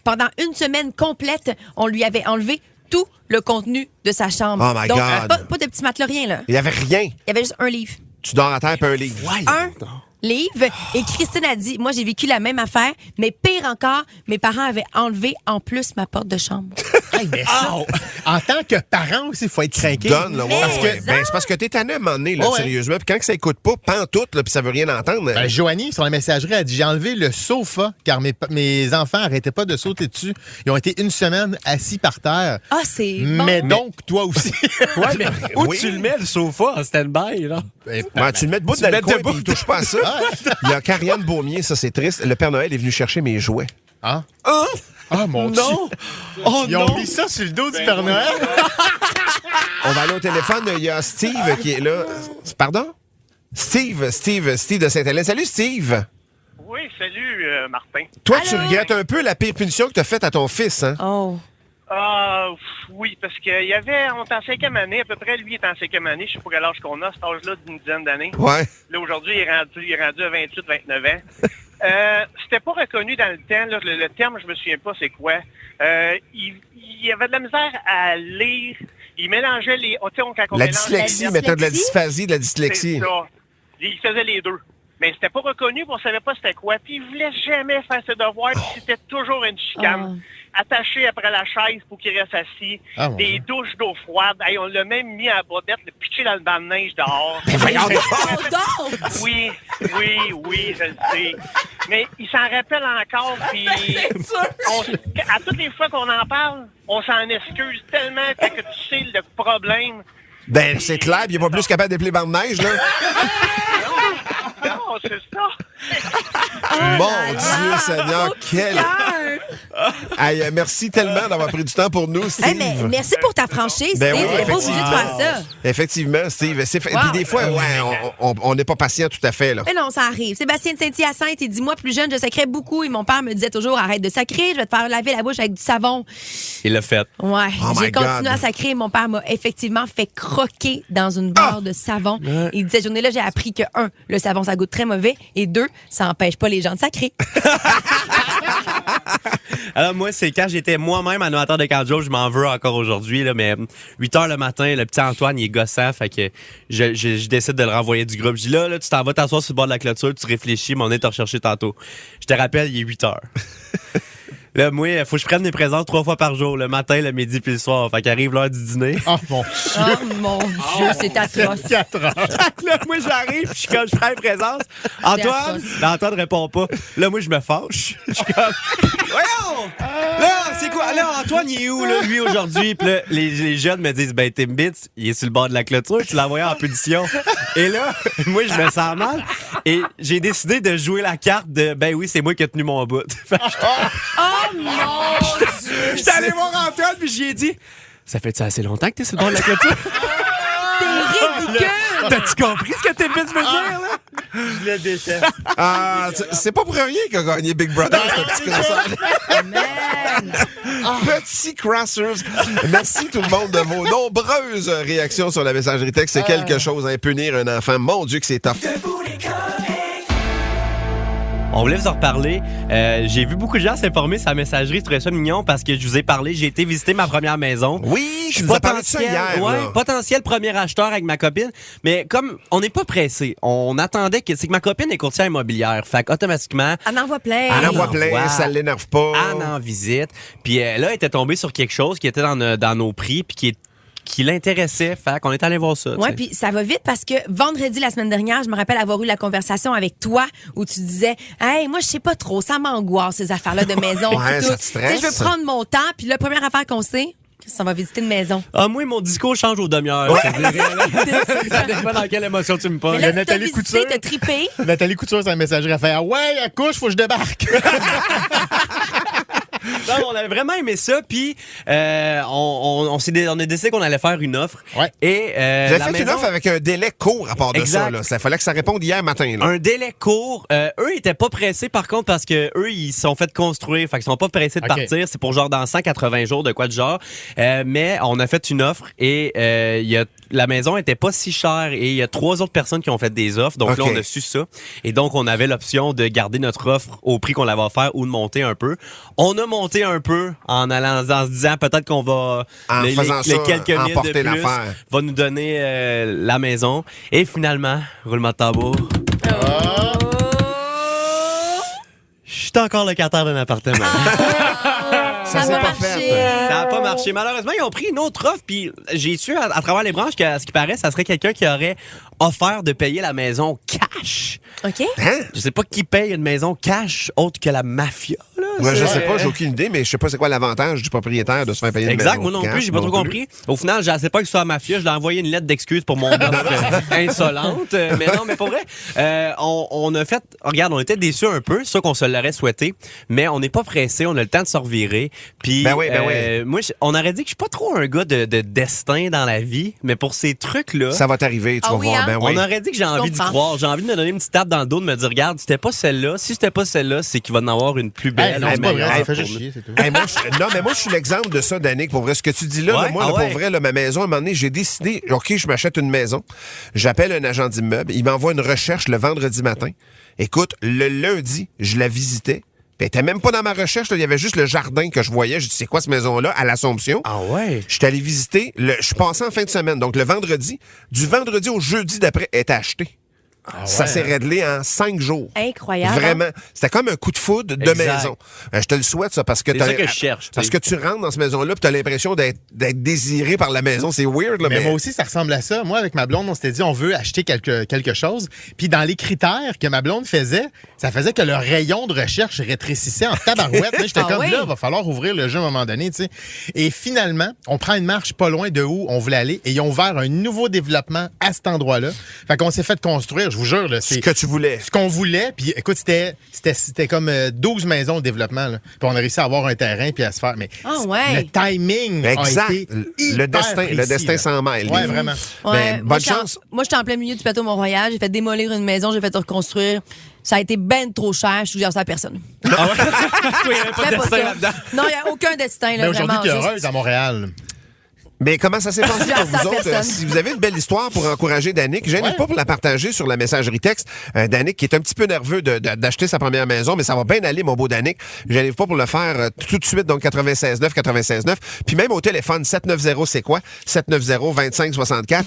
pendant une semaine complète, on lui avait enlevé tout le contenu de sa chambre.
Oh my
Donc,
God.
pas de petits matelas, rien, là.
Il n'y avait rien.
Il y avait juste un livre.
Tu dors à terre et un livre.
Un livre. Et Christine a dit, moi, j'ai vécu la même affaire, mais pire encore, mes parents avaient enlevé en plus ma porte de chambre.
Mais ça, en tant que parent aussi, il faut être craqué.
C'est parce que t'es tanné à un moment donné, là, sérieusement. Puis quand que ça écoute pas, pantoute, là, puis ça veut rien entendre.
Joanie, sur la messagerie, a dit, j'ai enlevé le sofa car mes enfants n'arrêtaient pas de sauter dessus. Ils ont été une semaine assis par terre.
Ah, c'est bon.
Mais donc, toi aussi.
Mais où tu le mets, le sofa, en stand-by, là?
Tu le mets debout dans le coin, puis il touche pas à ça. Il y a Karianne Beaumier, ça c'est triste. Le Père Noël est venu chercher mes jouets.
Ah, mon Dieu. Ils ont mis ça sur le dos du Père Noël.
On va aller au téléphone. Il y a Steve qui est là. Pardon? Steve de Sainte-Hélène. Salut, Steve.
Oui, salut, Martin.
Toi, tu regrettes un peu la pire punition que tu as faite à ton fils, hein?
Oh.
Oui, parce qu'il y avait, on est en 5e année, à peu près, lui est en 5e année, je sais pas quel âge qu'on a, cet âge-là d'une dizaine d'années.
Ouais.
Là, aujourd'hui, il est rendu à 28, 29 ans. C'était pas reconnu dans le temps, là, le terme, je me souviens pas c'est quoi. Il avait de la misère à lire, il mélangeait les...
La dyslexie, mettant de la dysphasie, de la dyslexie.
C'est ça. Il faisait les deux. Mais c'était pas reconnu, on savait pas c'était quoi. Puis il voulait jamais faire ses devoirs, puis c'était toujours une chicane. Attaché après la chaise pour qu'il reste assis. Des douches d'eau froide. Hey, on l'a même mis à la bobette, le pitché dans le banc de neige dehors. Oui, je le sais. Mais il s'en rappelle encore, puis à toutes les fois qu'on en parle, on s'en excuse tellement que tu sais le problème.
Ben, c'est clair, il n'est pas plus capable d'appeler banc de neige, là.
Non, c'est ça.
Mon Dieu Seigneur, quel... Hey, merci tellement d'avoir pris du temps pour nous, Steve.
Hey, mais merci pour ta franchise, Steve.
Ben oui,
t'es pas obligé de faire ça.
Effectivement, Steve. Puis des fois, on n'est pas patient tout à fait, là.
Mais non, ça arrive. Sébastien de Saint-Hyacinthe, il dit, moi, plus jeune, je sacrais beaucoup et mon père me disait toujours, arrête de sacrer, je vais te faire laver la bouche avec du savon.
Il l'a fait.
Ouais.
Oh
J'ai continué à sacrer et mon père m'a effectivement fait croquer dans une barre de savon. Il dit, cette journée-là, j'ai appris que, 1, le savon, ça goûte très mauvais et 2, ça n'empêche pas les gens de sacrer.
Alors, moi, c'est quand j'étais moi-même animateur de Camp Joe, je m'en veux encore aujourd'hui, là, mais 8 h le matin, le petit Antoine, il est gossant, fait que je décide de le renvoyer du groupe. Je dis là, tu t'en vas t'asseoir sur le bord de la clôture, tu réfléchis, mais on est te rechercher tantôt. Je te rappelle, il est 8 h. Là, moi, il faut que je prenne mes présences 3 fois par jour, le matin, le midi puis le soir. Fait qu'arrive l'heure du dîner.
Oh mon Dieu,
c'est atroce.
4 heures.
Là, moi, j'arrive, puis je prends les présences. Antoine, là, Antoine répond pas. Là, moi, je me fâche. Je suis comme, voyons! Là, c'est quoi? Là, Antoine, il est où, là, lui, aujourd'hui? Puis là, les jeunes me disent, ben, Timbits, il est sur le bord de la clôture, tu l'as envoyé en punition. Et là, moi, je me sens mal. Et j'ai décidé de jouer la carte de, ben oui, c'est moi qui ai tenu mon bout.
Oh mon Dieu!
J'étais allé voir Antoine, puis j'y ai dit, ça fait-tu assez longtemps que t'es sur le bord de la clôture?
T'es ridicule!
T'as-tu compris ce que Timbits veut dire, là?
Je le déteste.
C'est pas pour rien qu'il a gagné Big Brother, ce petit crosseur. Petit Crossers. Merci tout le monde de vos nombreuses réactions sur la messagerie texte. C'est quelque chose à punir un enfant. Mon Dieu que c'est tough.
On voulait vous en reparler. J'ai vu beaucoup de gens s'informer sur la messagerie. Je trouvais ça mignon parce que je vous ai parlé. J'ai été visiter ma première maison.
Oui, je vous ai parlé de ça hier.
Ouais, potentiel premier acheteur avec ma copine. Mais comme on n'est pas pressé, on attendait que... C'est que ma copine est courtière immobilière. Fait qu'automatiquement...
Elle en voit plein.
Elle en voit plein, ça l'énerve pas.
Elle en visite. Puis là, elle était tombée sur quelque chose qui était dans nos prix puis qui l'intéressait. Fait qu'on est allé voir ça.
Oui, puis ça va vite parce que vendredi, la semaine dernière, je me rappelle avoir eu la conversation avec toi où tu disais « Hey, moi, je sais pas trop, ça m'angoisse, ces affaires-là de maison.
Ouais,
tout.
ça te stresse.
Je veux prendre mon temps. Puis la première affaire qu'on sait, Ça va visiter une maison.
Ah, moi, mon discours change aux demi-heures. Ouais. Ça dépend dans quelle émotion tu me parles.
Mais là, Nathalie Couture, t'as trippé.
Nathalie Couture, c'est un messagerie. Elle fait « Ouais, elle couche, faut que je débarque. »
Non, on avait vraiment aimé ça, puis on a décidé qu'on allait faire une offre.
Ouais.
Et,
vous avez fait une offre avec un délai court à part de
exact.
ça. Là. Ça fallait que ça réponde hier matin. Là.
Un délai court. Eux, ils étaient pas pressés, par contre, parce que eux, ils se sont fait construire. Fait qu'ils sont pas pressés de partir. C'est pour genre dans 180 jours, de quoi de genre. Mais on a fait une offre et la maison était pas si chère et il y a 3 autres personnes qui ont fait des offres. Donc là, on a su ça. Et donc, on avait l'option de garder notre offre au prix qu'on l'avait offert ou de monter un peu. On a monté un peu en se disant peut-être qu'on va les quelques mille de plus va nous donner la maison. Et finalement, roulement de tambour. Je suis encore locataire d'un appartement.
Ça s'est pas fait.
Ça n'a pas marché. Malheureusement, ils ont pris une autre offre, puis j'ai su à travers les branches qu'à ce qui paraît, ça serait quelqu'un qui aurait offert de payer la maison cash.
OK.
Hein?
Je sais pas qui paye une maison cash autre que la mafia. Là.
Ouais, je sais pas, j'ai aucune idée, mais je sais pas c'est quoi l'avantage du propriétaire de se faire payer une maison.
Exact, moi non plus, j'ai pas trop compris. Au final, je sais pas que ce soit la mafia, je lui ai envoyé une lettre d'excuse pour mon offre insolente. Mais non, mais pour vrai, on a fait... Regarde, on était déçus un peu, c'est ça qu'on se l'aurait souhaité, mais on n'est pas pressé, on a le temps de se revirer. Puis, moi, on aurait dit que je suis pas trop un gars de destin dans la vie, mais pour ces trucs-là...
Ça va t'arriver, tu vas voir.
Hein?
Ben oui.
On aurait dit que j'ai envie d'y croire. J'ai envie de me donner une petite tape dans le dos, de me dire, regarde, c'était pas celle-là. Si c'était pas celle-là, c'est qu'il va en avoir une plus belle.
C'est pas vrai, ça fait juste chier, c'est tout.
Non, mais moi, je suis l'exemple de ça, Danick. Pour vrai, ce que tu dis là, moi, pour vrai, là, ma maison, à un moment donné, j'ai décidé, OK, je m'achète une maison. J'appelle un agent d'immeuble. Il m'envoie une recherche le vendredi matin. Écoute, le lundi, je la visitais. Elle était même pas dans ma recherche. Il y avait juste le jardin que je voyais. J'ai dit, c'est quoi cette maison-là? À l'Assomption.
Ah ouais?
Je suis allé visiter. Je suis passé en fin de semaine. Donc, le vendredi. Du vendredi au jeudi d'après, elle était achetée. Ça s'est réglé en 5 jours.
Incroyable.
Vraiment. C'était comme un coup de foudre de maison. Je te le souhaite, ça, parce que
c'est ça que je cherche.
Parce que tu rentres dans cette maison-là et tu as l'impression d'être désiré par la maison. C'est weird, là,
mais moi aussi, ça ressemble à ça. Moi, avec ma blonde, on s'était dit, on veut acheter quelque chose. Puis dans les critères que ma blonde faisait, ça faisait que le rayon de recherche rétrécissait en tabarouette. J'étais là, il va falloir ouvrir le jeu à un moment donné, tu sais. Et finalement, on prend une marche pas loin de où on voulait aller et ils ont ouvert un nouveau développement à cet endroit-là. Fait qu'on s'est fait construire. Je vous jure, là, c'est
ce que tu voulais.
Ce qu'on voulait. Puis écoute, c'était comme 12 maisons de développement. Là. Puis on a réussi à avoir un terrain puis à se faire. Mais le timing
exact.
A été
le destin s'en mêle.
Oui, vraiment.
Ben, bonne chance.
Moi, j'étais en plein milieu du plateau Mont-Royal. J'ai fait démolir une maison, j'ai fait reconstruire. Ça a été ben trop cher. Je suggère ça à personne.
Ah ouais? Il n'y avait pas de destin là-dedans.
Non, il n'y a aucun destin. Là,
mais aujourd'hui,
tu
es heureuse à Montréal.
Mais comment ça s'est passé pour vous autres? Si vous avez une belle histoire pour encourager Danick, gênez pas pour la partager sur la messagerie texte. Danick qui est un petit peu nerveux d'acheter sa première maison, mais ça va bien aller, mon beau Danick. Gênez pas pour le faire tout de suite, donc 96.9, 96.9. Puis même au téléphone, 790, c'est quoi? 790-2564.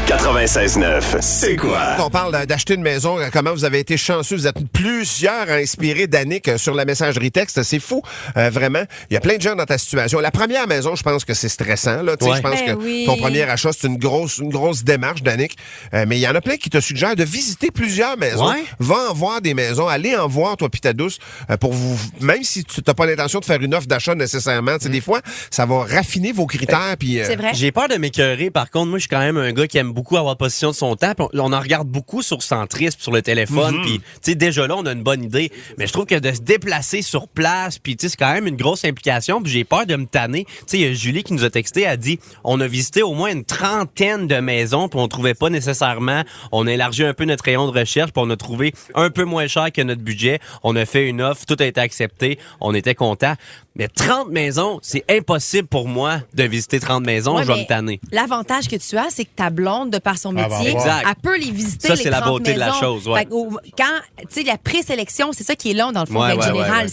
96.9, c'est quoi?
On parle d'acheter une maison, comment vous avez été chanceux. Vous êtes plusieurs à inspirer Danick sur la messagerie texte. C'est fou, vraiment. Il y a plein de gens dans ta situation. La première maison, je pense que c'est stressant. Là. Je pense que ton premier achat, c'est une grosse démarche, Danick. Mais il y en a plein qui te suggèrent de visiter plusieurs maisons. Ouais. Va en voir des maisons. Allez en voir, toi, puis ta douce, pour vous. Même si tu n'as pas l'intention de faire une offre d'achat nécessairement, des fois, ça va raffiner vos critères.
C'est vrai.
J'ai peur de m'écœurer. Par contre, moi, je suis quand même un gars qui aime beaucoup avoir possession de son temps. On en regarde beaucoup sur Centris, sur le téléphone. Puis, tu sais, déjà là, on a une bonne idée. Mais je trouve que de se déplacer sur place, puis, tu sais, c'est quand même une grosse implication. Puis, j'ai peur de me tanner. Tu sais, il y a Julie qui nous a texté, elle a dit, on a visité au moins une 30aine de maisons, puis on trouvait pas nécessairement. On a élargi un peu notre rayon de recherche, puis on a trouvé un peu moins cher que notre budget. On a fait une offre, tout a été accepté. On était contents. Mais 30 maisons, c'est impossible pour moi de visiter 30 maisons. Je vais me tanner.
L'avantage que tu as, c'est que ta blonde, de par son métier, elle peut les visiter.
Ça,
les
c'est la beauté
maisons.
de la chose. Ouais.
Quand, tu sais, la présélection, c'est ça qui est long dans le fond, règle générale.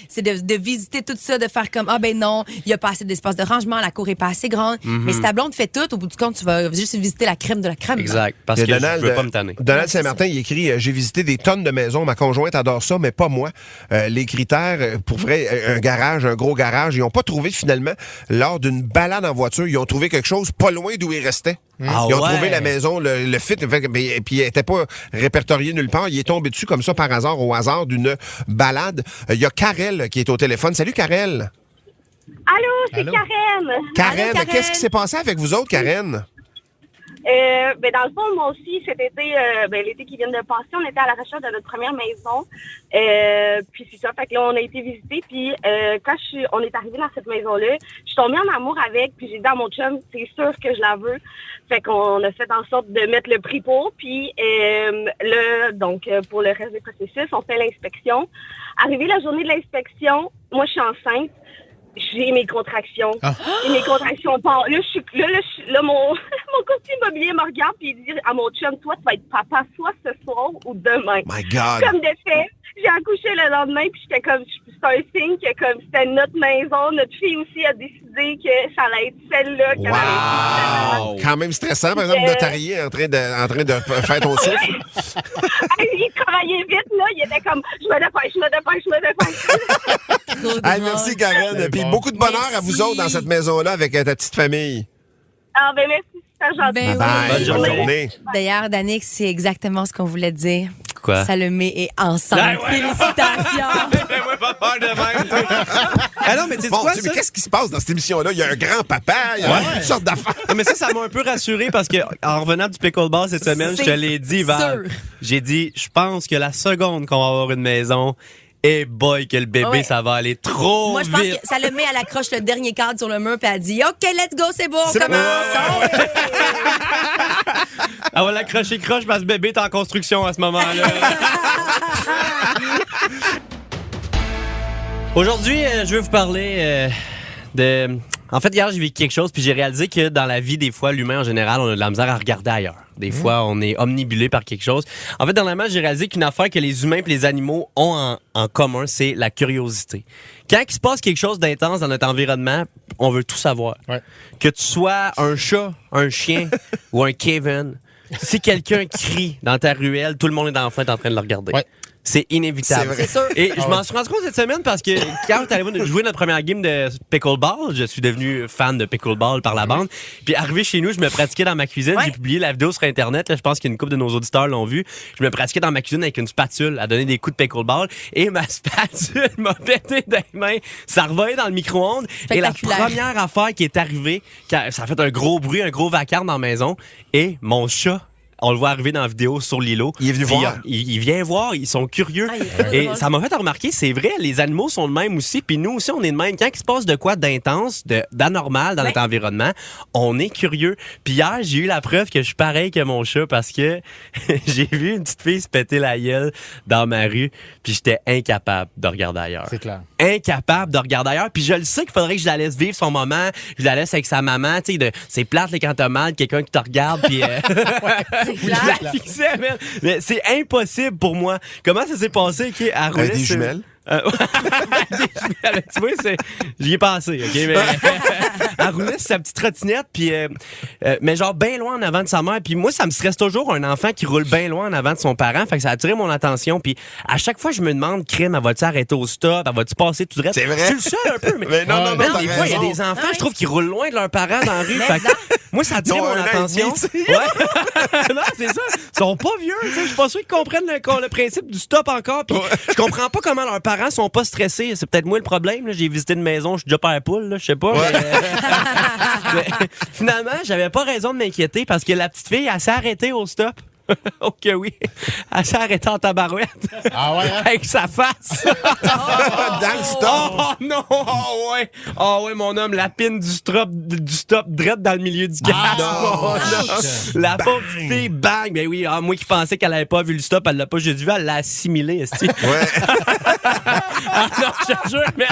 C'est de visiter tout ça, de faire comme, ah ben non, il n'y a pas assez d'espace de rangement, la cour est pas assez grande. Mais si ta blonde fait tout, au bout du compte, tu vas juste visiter la crème de la crème.
Exact. Parce que je veux pas me tanner.
Donald Saint-Martin, il écrit, j'ai visité des tonnes de maisons. Ma conjointe adore ça, mais pas moi. Les critères, pour vrai, un garage, un gros garage, ils n'ont pas trouvé finalement, lors d'une balade en voiture, ils ont trouvé quelque chose pas loin d'où ils restaient. Ils ont trouvé la maison, le fit, puis il n'était pas répertorié nulle part. Il est tombé dessus comme ça par hasard, au hasard d'une balade. Il y a Karel qui est au téléphone. Salut Karel.
Allô, c'est Karen.
Karen, qu'est-ce qui s'est passé avec vous autres, Karen?
Dans le fond, moi aussi, cet été, l'été qui vient de passer, on était à la recherche de notre première maison. Puis c'est ça, fait que là, on a été visiter. Puis quand on est arrivé dans cette maison-là, je suis tombée en amour avec. Puis j'ai dit à mon chum, c'est sûr que je la veux. Fait qu'on a fait en sorte de mettre le prix pour. Puis pour le reste du processus, on fait l'inspection. Arrivé la journée de l'inspection, moi, je suis enceinte. J'ai mes contractions. Et mes contractions partent. Là, mon courtier immobilier me regarde et il dit à mon chum, toi, tu vas être papa soit ce soir ou demain.
My God.
Comme de fait, j'ai accouché le lendemain puis j'étais comme, c'est un signe que comme c'était notre maison, notre fille aussi a décidé que ça allait être celle-là.
Wow! Quand même stressant, par exemple, notarié en train de faire ton souffle.
Il travaillait vite, là. Il était comme, je me dépêche.
Hey, merci, Karen. Puis beaucoup de bonheur à vous autres dans cette maison-là avec ta petite famille.
Ah, merci, c'est gentil.
Bonne journée.
D'ailleurs, Danick, c'est exactement ce qu'on voulait dire.
Quoi?
Salomé est enceinte. Félicitations!
Fais-moi pas peur de même. Ah non, mais tu sais quoi,
mais qu'est-ce qui se passe dans cette émission-là? Il y a un grand-papa, il y a toutes sortes d'affaires.
Mais ça m'a un peu rassuré parce que en revenant du pickleball cette semaine, je te l'ai dit, Val. J'ai dit, je pense que la seconde qu'on va avoir une maison, et boy, que le bébé, ça va aller trop vite.
Moi, je pense que Salomé, elle accroche le dernier cadre sur le mur puis elle dit « OK, let's go, c'est bon, on commence! »
Elle va l'accrocher croche parce que le bébé est en construction à ce moment-là. Aujourd'hui, je vais vous parler de... En fait, hier, j'ai vécu quelque chose, puis j'ai réalisé que dans la vie, des fois, l'humain, en général, on a de la misère à regarder ailleurs. Des fois, on est omnibulé par quelque chose. En fait, dernièrement, j'ai réalisé qu'une affaire que les humains et les animaux ont en commun, c'est la curiosité. Quand il se passe quelque chose d'intense dans notre environnement, on veut tout savoir. Ouais. Que tu sois un chat, un chien ou un Kevin, si quelqu'un crie dans ta ruelle, tout le monde est dans la fenêtre en train de le regarder. Ouais. C'est inévitable.
C'est sûr.
Et je m'en suis rendu compte cette semaine parce que quand on est arrivé jouer notre première game de pickleball, je suis devenu fan de pickleball par la bande. Puis arrivé chez nous, je me pratiquais dans ma cuisine. Ouais. J'ai publié la vidéo sur Internet. Là, je pense qu'une couple de nos auditeurs l'ont vu. Je me pratiquais dans ma cuisine avec une spatule à donner des coups de pickleball. Et ma spatule m'a pété dans les mains. Ça revolait dans le micro-ondes. Et la première affaire qui est arrivée, ça a fait un gros bruit, un gros vacarme dans la maison. Et mon chat... On le voit arriver dans la vidéo sur l'îlot. Il est venu voir. Il vient voir, ils sont curieux. Et ça m'a fait remarquer, c'est vrai, les animaux sont de même aussi, puis nous aussi, on est de même. Quand il se passe de quoi d'intense, d'anormal dans notre environnement, on est curieux. Puis hier, j'ai eu la preuve que je suis pareil que mon chat parce que j'ai vu une petite fille se péter la gueule dans ma rue, puis j'étais incapable de regarder ailleurs. C'est clair. Incapable de regarder ailleurs. Puis je le sais qu'il faudrait que je la laisse vivre son moment, je la laisse avec sa maman, tu sais, c'est plate les quand t'as mal, quelqu'un qui te regarde, puis... Mais c'est impossible pour moi. Comment ça s'est passé? Okay, à rouler
des jumelles?
Tu vois, j'y ai pensé, OK? Mais, elle roulait sur sa petite trottinette, puis, mais genre bien loin en avant de sa mère. Puis moi, ça me stresse toujours un enfant qui roule bien loin en avant de son parent. Fait que ça a attiré mon attention. Puis à chaque fois, je me demande, crime, elle va-tu arrêter au stop? Elle va-tu passer tout droit?
C'est vrai.
Je suis le seul un peu. Mais non, des fois, il y a des enfants, je trouve, qui roulent loin de leurs parents dans la rue. Fait que, moi, ça attire mon attention. Non, c'est ça. Ils sont pas vieux. Je suis pas sûr qu'ils comprennent le principe du stop encore. Puis je comprends pas comment leurs parents sont pas stressés. C'est peut-être moi le problème. Là. J'ai visité une maison, je suis déjà père poule, je sais pas. Ouais. Mais, finalement, j'avais pas raison de m'inquiéter parce que la petite fille, elle s'est arrêtée au stop. Ok, oui. Elle s'est arrêtée en tabarouette. Ah ouais? Hein? Avec sa face.
Dans le stop.
Oh non! Oh ouais, mon homme, la pine du stop drette dans le milieu du gaz. La pauvre petite fille, bang! Ben oui, moi qui pensais qu'elle avait pas vu le stop, elle l'a pas juste vu, elle l'a assimilé. Ouais. Non, je te jure, mais...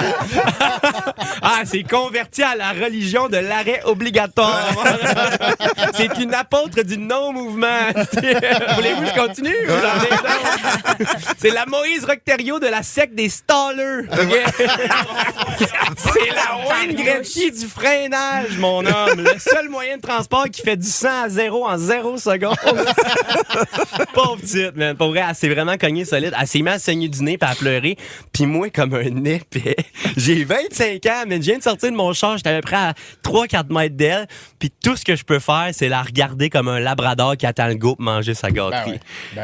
c'est converti à la religion de l'arrêt obligatoire. C'est une apôtre du non-mouvement. Voulez-vous que je continue? C'est la Moïse Rocterio de la secte des stallers. Okay? C'est la Wayne Gretzky du freinage, mon homme. Le seul moyen de transport qui fait du 100 à 0 en 0 secondes. Pauvre petite, man. Pour vrai, elle s'est vraiment cognée solide. Elle s'est mise à saigner du nez et à pleurer. Puis moi, comme un épais, j'ai 25 ans, mais je viens de sortir de mon char. J'étais à peu près à 3-4 mètres d'elle. Puis tout ce que je peux faire, c'est la regarder comme un labrador qui attend le go pour manger sa gâterie.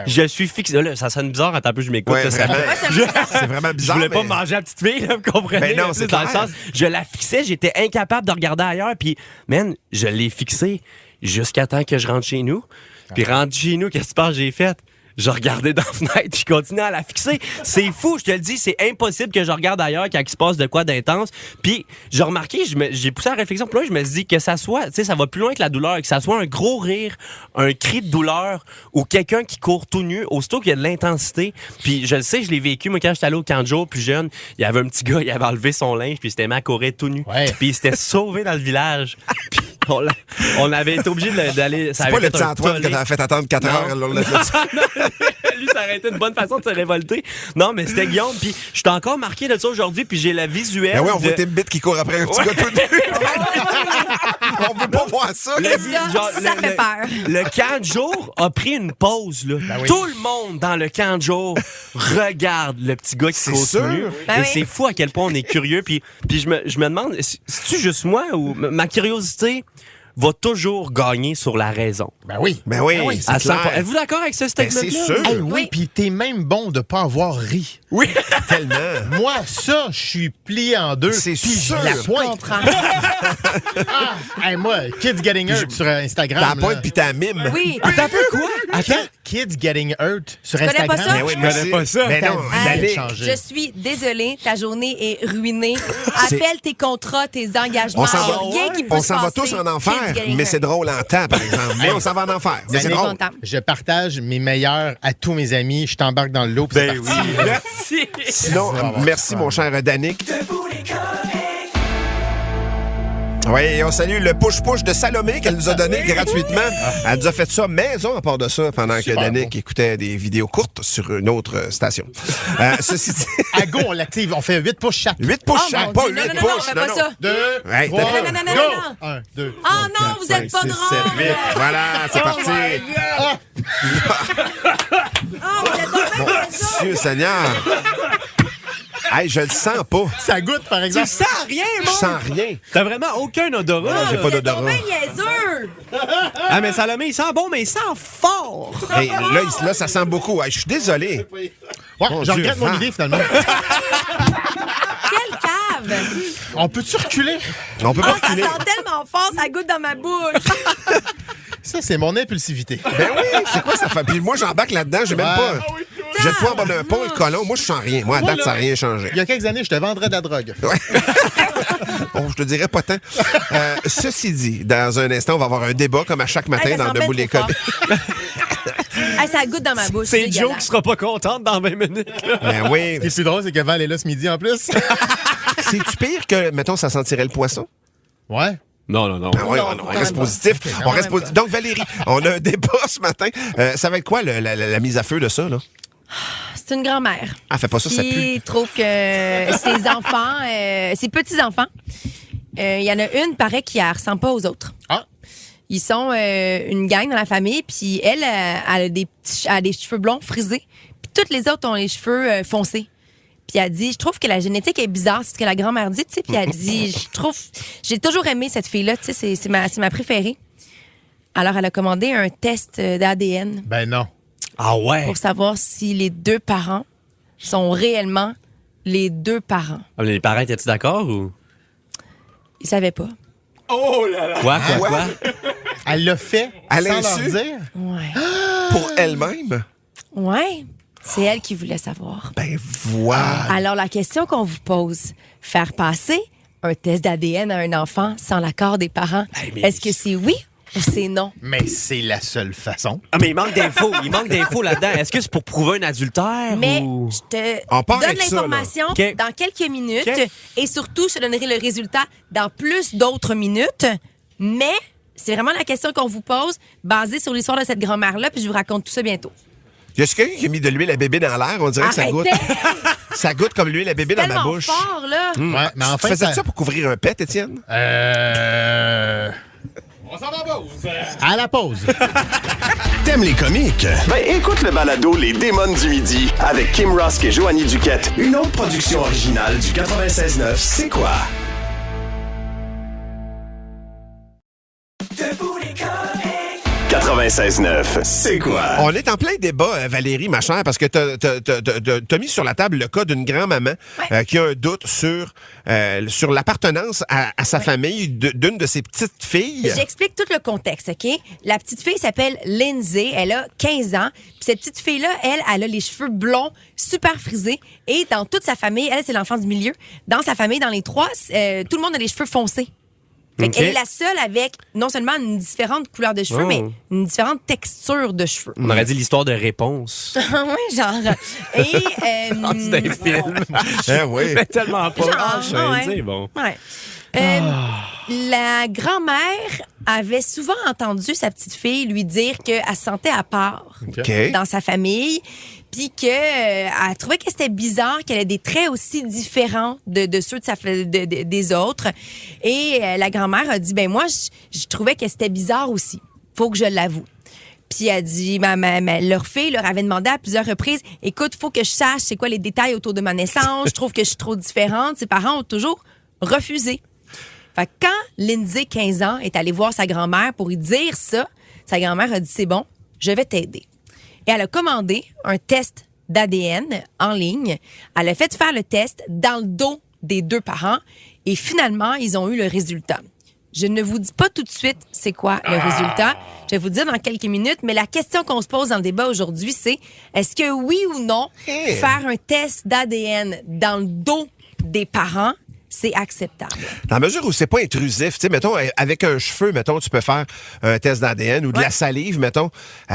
Je suis fixé. Là, ça sonne bizarre quand je m'écoute.
C'est vraiment bizarre.
Je voulais pas manger la petite fille, là, vous comprenez?
Mais non, c'est
dans le sens, je la fixais fixais, j'étais incapable de regarder ailleurs. Puis, man, je l'ai fixé jusqu'à temps que je rentre chez nous. Puis, rentre chez nous, qu'est-ce que tu penses que j'ai fait? Je regardais dans la fenêtre, puis je continuais à la fixer. C'est fou, je te le dis, c'est impossible que je regarde ailleurs quand il se passe de quoi d'intense. Puis j'ai remarqué, j'ai poussé la réflexion, puis là, je me suis dit que ça soit, tu sais, ça va plus loin que la douleur, que ça soit un gros rire, un cri de douleur ou quelqu'un qui court tout nu, aussitôt qu'il y a de l'intensité. Puis je le sais, je l'ai vécu, moi, quand j'étais allé au camp de jour plus jeune, il y avait un petit gars, il avait enlevé son linge, puis il s'était mis à courir tout nu. Ouais. Puis il s'était sauvé dans le village. Puis on avait été obligé d'aller...
C'est pas le petit Antoine que t'avais fait attendre 4 heures.
Lui, ça aurait été une bonne façon de se révolter. Non, mais c'était Guillaume. Puis je suis encore marqué de ça aujourd'hui. Puis j'ai la visuelle.
Ben oui, on voit Tim Bitt qui court après un petit gars tout nu. On peut pas voir ça.
Ça fait peur.
Le camp de jour a pris une pause. Là. Ben oui. Tout le monde dans le camp de jour regarde le petit gars qui court tout nu. Et c'est fou à quel point on est curieux. Puis je me demande, c'est-tu juste moi ou ma curiosité va toujours gagner sur la raison?
Ben oui.
Ben oui, c'est clair.
Êtes-vous d'accord avec ce statement-là?
Ben c'est sûr.
Hey, oui, puis t'es même bon de pas avoir ri.
Oui, tellement.
Moi, ça, je suis plié en deux.
C'est sûr.
La pointe. Hey, moi, Kids Getting Hurt sur Instagram.
T'as la pointe puis t'as mime.
Oui.
Attends un peu, quoi?
Attends, Kids Getting Hurt sur
connais
Instagram.
pas ça?
Ben oui, mais c'est pas ça.
Mais non,
Hey,
changer.
je suis désolée, ta journée est ruinée. Appelle tes contrats, tes engagements.
On s'en va,
Rien qui peut
on
se
s'en va
passer.
tous en enfer,
Kids Getting
mais
Hurt.
c'est drôle en temps, par exemple. Mais on s'en va en enfer. Mais c'est drôle.
Je partage mes meilleurs à tous mes amis. Je t'embarque dans le lot.
Ben oui. Merci.
Sinon, merci, mon cher Danick. Oui, et on salue le push-push de Salomé qu'elle nous a donné gratuitement. Elle nous a fait ça maison à part de ça pendant que Danick écoutait des vidéos courtes sur une autre station. Ceci dit...
À go, on l'active. On fait 8 push chaque.
8 push chaque, pas 8 push.
Non, on fait pas ça.
2,
Ouais,
3,
non.
1, 2.
Ah non, vous êtes pas drôle.
8. Voilà, c'est parti.
Ah, vous êtes pas drôle.
Dieu Seigneur. Hey, je le sens pas.
Ça goûte, par exemple.
Tu sens rien,
Je
moi.
sens rien.
T'as vraiment aucun odorat.
J'ai pas d'odorat.
C'est bien niaiseux.
Ah, mais Salomé, il sent bon, mais il sent fort.
Hey, là, ça sent beaucoup. Hey, je suis désolé.
Ouais,
Mon
je
Dieu,
regrette mon
vent.
idée, finalement.
Quelle cave.
On peut-tu reculer?
On peut pas
Ça
reculer.
sent tellement fort, ça goûte dans ma bouche.
Ça, c'est mon impulsivité.
Ben oui, c'est quoi ça fait? Puis moi, j'embarque là-dedans, j'ai même pas... J'ai le poids en bas d'un pont, le colon. Moi, je sens rien. Moi, à date, ça n'a rien changé.
Il y a quelques années, je te vendrais de la drogue.
Ouais. Bon, je te dirais pas tant. Ceci dit, dans un instant, on va avoir un débat comme à chaque matin
Hey, ça
dans
sent
Debout
bien
les
trop
codes.
Hey, ça goûte dans ma bouche.
C'est Joe
dégueulasse.
qui sera pas contente dans 20 minutes. là.
Ben oui.
Ce qui est plus drôle, c'est que Val est là ce midi en plus.
C'est-tu pire que, mettons, ça sentirait le poisson?
Ouais.
Non.
Ah ouais, on reste positif. On reste positif. Donc, Valérie, on a un débat ce matin. Ça va être quoi la mise à feu de ça, là?
C'est une grand-mère.
Ah, fais pas ça, ça pue.
Qui trouve que ses enfants, ses petits-enfants, il y en a une, paraît, qui ne ressemble pas aux autres.
Ah.
Ils sont une gang dans la famille, puis elle a des cheveux blonds frisés, puis toutes les autres ont les cheveux foncés. Puis elle dit, je trouve que la génétique est bizarre, c'est ce que la grand-mère dit, tu sais. Puis elle dit, j'ai toujours aimé cette fille-là, tu sais, c'est ma préférée. Alors, elle a commandé un test d'ADN
Ben non.
Ah ouais?
pour savoir si les deux parents sont réellement les deux parents.
Ah, les parents étaient-ils d'accord ou?
Ils savaient pas.
Oh là là! Quoi?
Elle l'a fait
À
sans leur
l'insu?
dire.
Ouais.
Pour elle-même?
Ouais. C'est elle qui voulait savoir.
Ben voilà.
Alors, la question qu'on vous pose, faire passer un test d'ADN à un enfant sans l'accord des parents, est-ce que c'est oui ou c'est non?
Mais c'est la seule façon.
Ah, mais il manque d'infos. Il manque d'infos là-dedans. Est-ce que c'est pour prouver un adultère?
Mais
ou...
je te
On part
donne
avec ça, là.
l'information
OK.
dans quelques minutes
OK.
et surtout, je te donnerai le résultat dans plus d'autres minutes. Mais c'est vraiment la question qu'on vous pose, basée sur l'histoire de cette grand-mère-là, puis je vous raconte tout ça bientôt.
Y a quelqu'un qui a mis de l'huile à bébé dans l'air? On dirait que ça goûte.
Arrêtez!
Ça goûte comme l'huile à bébé dans ma
Tellement
bouche.
fort, là.
Ouais, mais enfin,
Tu faisais ça pour couvrir un pet, Étienne?
On s'en va en pause. À la pause.
T'aimes les comiques? Ben écoute le balado Les Démons du Midi avec Kim Rusk et Joanie Duquette. Une autre production originale du 96.9 C'est quoi? 96.9, c'est quoi?
On est en plein débat, Valérie, ma chère, parce que t'as mis sur la table le cas d'une grand-maman qui a un doute sur l'appartenance à sa famille d'une de ses petites filles.
J'explique tout le contexte, OK? La petite fille s'appelle Lindsay, elle a 15 ans. Puis cette petite fille-là, elle a les cheveux blonds, super frisés. Et dans toute sa famille, elle, c'est l'enfant du milieu. Dans sa famille, dans les trois, tout le monde a les cheveux foncés. Fait qu'elle est la seule avec non seulement une différente couleur de cheveux, mais une différente texture de cheveux.
On aurait dit l'histoire de réponse.
Oui, genre. Et.
C'est un film.
Oui.
Mais tellement pas.
Bon. Ouais. La grand-mère avait souvent entendu sa petite fille lui dire qu'elle se sentait à part dans sa famille, puis qu'elle trouvait que c'était bizarre qu'elle ait des traits aussi différents de ceux des autres. Et la grand-mère a dit, moi, je trouvais que c'était bizarre aussi. Faut que je l'avoue. Puis elle dit, leur fille leur avait demandé à plusieurs reprises, écoute, faut que je sache c'est quoi les détails autour de ma naissance. Je trouve que je suis trop différente. Ses parents ont toujours refusé. Fait que quand Lindsay, 15 ans, est allée voir sa grand-mère pour lui dire ça, sa grand-mère a dit, c'est bon, je vais t'aider. Et elle a commandé un test d'ADN en ligne. Elle a fait faire le test dans le dos des deux parents et finalement, ils ont eu le résultat. Je ne vous dis pas tout de suite c'est quoi le résultat. Je vais vous dire dans quelques minutes, mais la question qu'on se pose dans le débat aujourd'hui, c'est est-ce que oui ou non, faire un test d'ADN dans le dos des parents, c'est acceptable.
Dans la mesure où c'est pas intrusif, tu sais, mettons, avec un cheveu, mettons, tu peux faire un test d'ADN ou de la salive, mettons. Il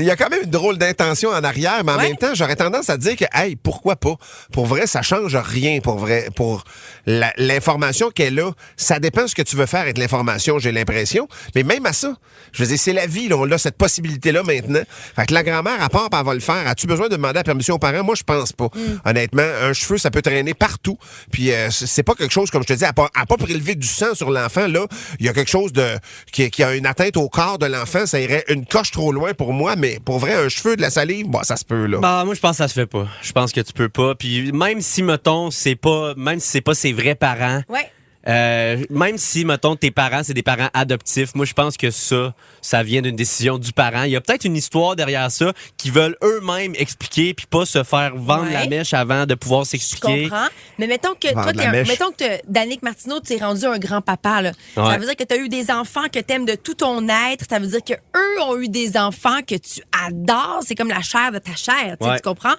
y a quand même une drôle d'intention en arrière, mais en même temps, j'aurais tendance à dire que, hey, pourquoi pas? Pour vrai, ça change rien, pour vrai. Pour l'information qu'elle a, ça dépend de ce que tu veux faire avec l'information, j'ai l'impression. Mais même à ça, je veux dire, c'est la vie, là, on a cette possibilité-là maintenant. Fait que la grand-mère, à part, elle va le faire. As-tu besoin de demander la permission aux parents? Moi, je pense pas. Honnêtement, un cheveu, ça peut traîner partout. Puis c'est pas quelque chose, comme je te dis, à pas prélever du sang sur l'enfant, là. Il y a quelque chose qui a une atteinte au corps de l'enfant, ça irait une coche trop loin pour moi, mais pour vrai, un cheveu, de la salive, ça se peut, là.
Moi, je pense que ça se fait pas. Je pense que tu peux pas. Puis même si, mettons, c'est pas ses vrais parents.
Ouais.
Même si, mettons, tes parents, c'est des parents adoptifs, moi, je pense que ça vient d'une décision du parent. Il y a peut-être une histoire derrière ça qui veulent eux-mêmes expliquer puis pas se faire vendre la mèche avant de pouvoir s'expliquer.
Je comprends. Mais mettons que mettons que Danick Martineau, tu es rendu un grand-papa, là. Ouais. Ça veut dire que tu as eu des enfants que tu aimes de tout ton être. Ça veut dire que eux ont eu des enfants que tu adores. C'est comme la chair de ta chair, tu comprends?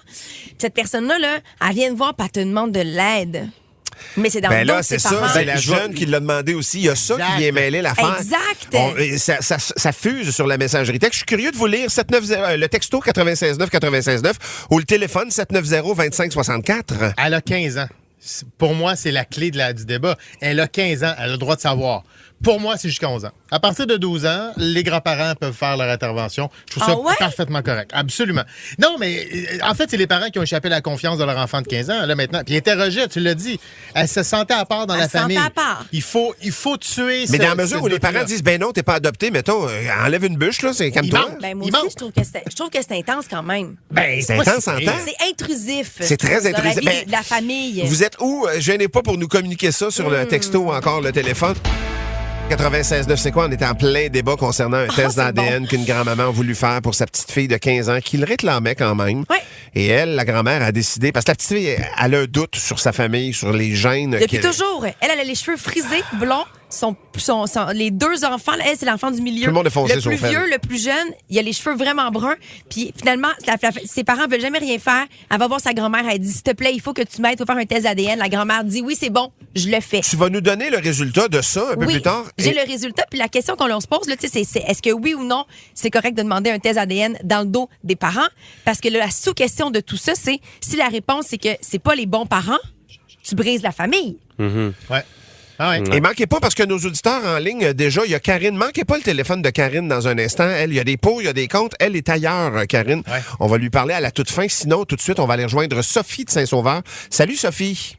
Cette personne-là, elle vient te voir et elle te demande de l'aide. Mais c'est dans le dos de ses parents.
C'est la jeune qui l'a demandé aussi. Il y a ça qui vient mêler l'affaire.
Exact.
Ça fuse sur la messagerie texte. Je suis curieux de vous lire le texto 96.9 ou le téléphone 790-2564.
Elle a 15 ans. Pour moi, c'est la clé du débat. Elle a 15 ans. Elle a le droit de savoir. Pour moi, c'est jusqu'à 11 ans. À partir de 12 ans, les grands-parents peuvent faire leur intervention. Je trouve ça parfaitement correct. Absolument. Non, mais en fait, c'est les parents qui ont échappé la confiance de leur enfant de 15 ans, là, maintenant. Puis ils interrogeaient, tu l'as dit. Elle se sentait à part dans la famille.
À part.
Il faut tuer
mais dans la mesure où les parents disent, ben non, t'es pas adopté, mettons, enlève une bûche, là, c'est calme-toi.
Moi aussi, je trouve que c'est intense quand même.
C'est intense en temps.
C'est intrusif.
C'est très intrusif.
Dans la vie de la famille.
Vous êtes où? Gênez pas pour nous communiquer ça sur le texto ou encore le téléphone. 96.9, c'est quoi? On était en plein débat concernant un test d'ADN qu'une grand-maman a voulu faire pour sa petite fille de 15 ans, qui le réclamait quand même.
Ouais.
Et elle, la grand-mère, a décidé, parce que la petite fille, elle a un doute sur sa famille, sur les gènes.
Depuis toujours. Elle a les cheveux frisés, blonds. Les deux enfants, elle, c'est l'enfant du milieu.
Tout le monde est foncé
le plus vieux, le plus jeune, il a les cheveux vraiment bruns. Puis finalement, ses parents veulent jamais rien faire. Elle va voir sa grand-mère, elle dit, s'il te plaît, il faut que tu m'aides pour faire un test ADN. La grand-mère dit, oui, c'est bon, je le fais.
Tu vas nous donner le résultat de ça un peu plus tard?
J'ai le résultat. Puis la question qu'on se pose, là, c'est est-ce que oui ou non, c'est correct de demander un test ADN dans le dos des parents? Parce que là, la sous-question de tout ça, c'est si la réponse, c'est que c'est pas les bons parents, tu brises la famille.
Mm-hmm.
Ouais. Ah ouais.
Et manquez pas, parce que nos auditeurs en ligne, déjà, il y a Karine. Manquez pas le téléphone de Karine dans un instant. Elle, il y a des pots, il y a des comptes. Elle est ailleurs, Karine. Ouais. On va lui parler à la toute fin. Sinon, tout de suite, on va aller rejoindre Sophie de Saint-Sauveur. Salut, Sophie.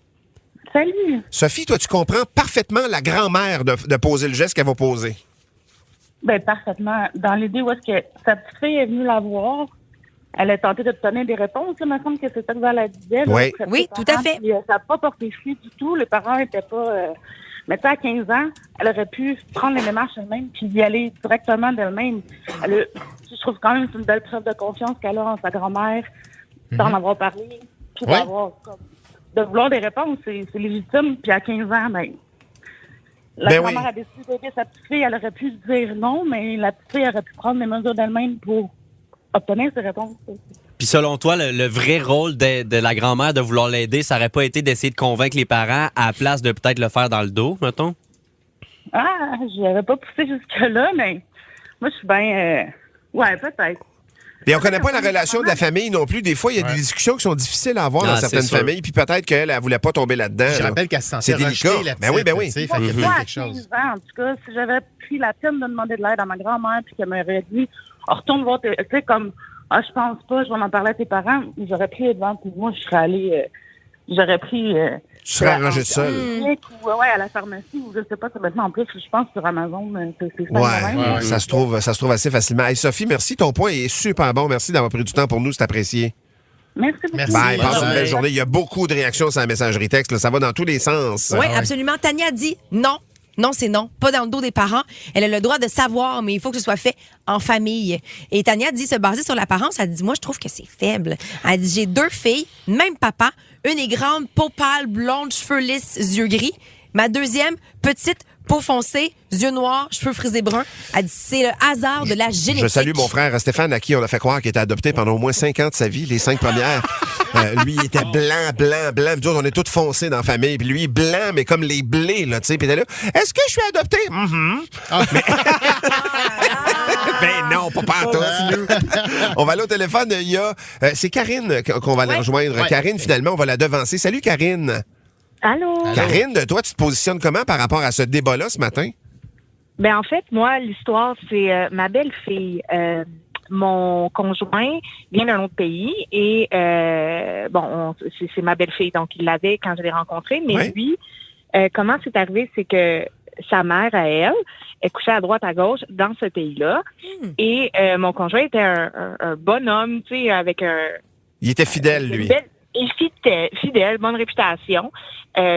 Salut.
Sophie, toi, tu comprends parfaitement la grand-mère de poser le geste qu'elle va poser.
Bien, parfaitement. Dans l'idée où est-ce que sa petite fille est venue la voir, elle a tenté de te donner des réponses. Il me semble que c'est ça que elle disait.
Oui,
oui, tout à fait.
Puis, ça n'a pas porté fruit du tout. Les parents n'étaient pas Mais tu sais, à 15 ans, elle aurait pu prendre les démarches elle-même puis y aller directement d'elle-même. Je trouve quand même que c'est une belle preuve de confiance qu'elle a en sa grand-mère, d'en avoir parlé, puis de vouloir des réponses. C'est légitime. Puis à 15 ans, la grand-mère a décidé d'aider sa petite fille. Elle aurait pu dire non, mais la petite fille aurait pu prendre des mesures d'elle-même pour obtenir ses réponses.
Puis selon toi, le vrai rôle de la grand-mère de vouloir l'aider, ça n'aurait pas été d'essayer de convaincre les parents à la place de peut-être le faire dans le dos, mettons?
Je n'avais pas poussé jusque-là, mais moi, je suis bien... ouais, peut-être.
Et on connaît pas la relation de la famille non plus. Des fois, il y a des discussions qui sont difficiles à avoir dans certaines familles, puis peut-être qu'elle ne voulait pas tomber là-dedans.
Je rappelle qu'elle se sentait rejetée, la petite.
Ben oui.
Fait qu'il y a quelque chose. En tout cas, si j'avais pris la peine de demander de l'aide à ma grand-mère, puis qu'elle m'aurait dit, retourne voir, tu sais, comme, je pense pas, je vais en parler à tes parents, j'aurais pris les devants, puis moi, je serais allée, j'aurais pris...
tu serais arrangé seul.
Ou à la pharmacie, ou je sais pas, maintenant en plus, je pense sur Amazon, c'est
ça se trouve assez facilement. Hey, Sophie, merci, ton point est super bon. Merci d'avoir pris du temps pour nous, c'est apprécié.
Merci beaucoup.
Bye, passe une belle journée. Il y a beaucoup de réactions sur la messagerie texte, là. Ça va dans tous les sens.
Oui, absolument. Tania dit non. Non, c'est non. Pas dans le dos des parents. Elle a le droit de savoir, mais il faut que ce soit fait en famille. Et Tania dit, se baser sur l'apparence, elle dit, moi, je trouve que c'est faible. Elle dit, j'ai 2 filles, même papa. Une est grande, peau pâle, blonde, cheveux lisses, yeux gris. Ma deuxième, petite, peau foncée, yeux noirs, cheveux frisés bruns. Elle dit, c'est le hasard de la génétique.
Je salue mon frère Stéphane, à qui on a fait croire qu'il était adopté pendant au moins 5 ans de sa vie, les 5 premières. Lui, il était blanc. Puis nous, on est tous foncés dans la famille. Puis lui, blanc, mais comme les blés, là, tu sais. Puis il était là, est-ce que je suis adopté? Ben non, pas tous. On va aller au téléphone. Il y a... c'est Karine qu'on va aller rejoindre. Ouais. Karine, finalement, on va la devancer. Salut, Karine.
Allô?
Karine, toi, tu te positionnes comment par rapport à ce débat-là ce matin?
Ben en fait, moi, l'histoire, c'est ma belle-fille. Mon conjoint vient d'un autre pays et c'est ma belle-fille, donc il l'avait quand je l'ai rencontrée. Mais lui, comment c'est arrivé, c'est que sa mère, à elle, est couchée à droite, à gauche dans ce pays-là. Et mon conjoint était un bonhomme, tu sais, avec un...
Il était fidèle, lui.
Il était fidèle, bonne réputation.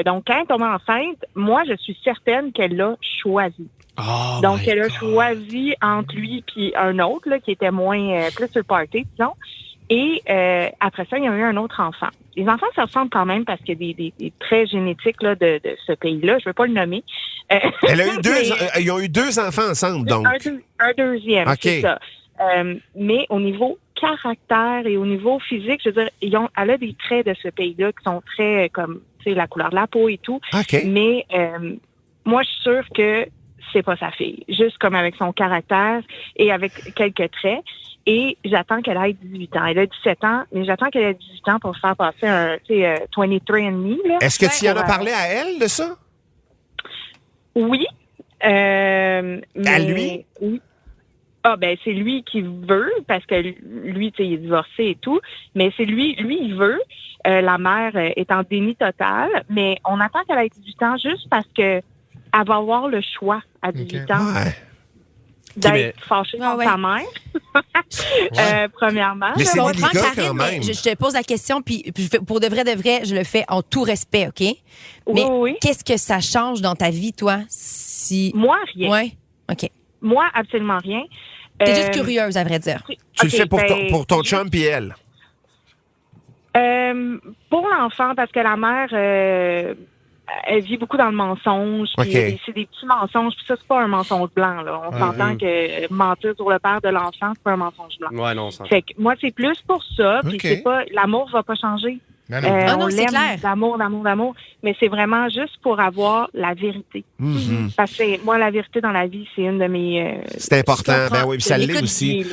Donc, quand elle est tombée enceinte, moi, je suis certaine qu'elle l'a choisi.
Oh,
donc, elle a choisi entre lui et un autre, là, qui était moins, plus sur le party, disons. Et après ça, il y a eu un autre enfant. Les enfants se ressemblent quand même parce qu'il y a des traits génétiques là, de ce pays-là. Je ne veux pas le nommer.
Elle a eu ils ont eu 2 enfants ensemble, donc.
Un deuxième, c'est ça. Mais au niveau caractère et au niveau physique, je veux dire, elle a des traits de ce pays-là qui sont très comme, tu sais, la couleur de la peau et tout. Mais moi, je suis sûre que c'est pas sa fille. Juste comme avec son caractère et avec quelques traits. Et j'attends qu'elle ait 18 ans. Elle a 17 ans, mais j'attends qu'elle ait 18 ans pour faire passer un 23andMe. Là.
Est-ce que tu y en as parlé à elle de ça?
Oui.
À lui?
Oui. Ah, ben, c'est lui qui veut, parce que lui, tu sais, il est divorcé et tout. Mais c'est lui, il veut. La mère est en déni total. Mais on attend qu'elle ait 18 ans juste parce que elle va avoir le choix à 18 ans.
Ouais.
D'être fâchée contre sa mère, premièrement.
Mais c'est délicat
Karine,
quand même.
Je te pose la question, puis pour de vrai, je le fais en tout respect, OK? Mais qu'est-ce que ça change dans ta vie, toi?
Moi, rien.
Ouais, OK.
Moi, absolument rien.
T'es juste curieuse, à vrai dire.
Tu le fais pour ton chum puis elle?
Pour l'enfant, parce que la mère... elle vit beaucoup dans le mensonge. Puis c'est des petits mensonges. Puis ça, c'est pas un mensonge blanc. Là. On s'entend que mentir sur le père de l'enfant, c'est pas un mensonge blanc.
Ouais, non, ça.
Fait que moi, c'est plus pour ça. Puis c'est pas... L'amour va pas changer.
Non,
on
c'est
l'aime,
clair.
D'amour. Mais c'est vraiment juste pour avoir la vérité. Parce que moi, la vérité dans la vie, c'est une de mes...
c'est important. Ben oui, puis ça l'est aussi.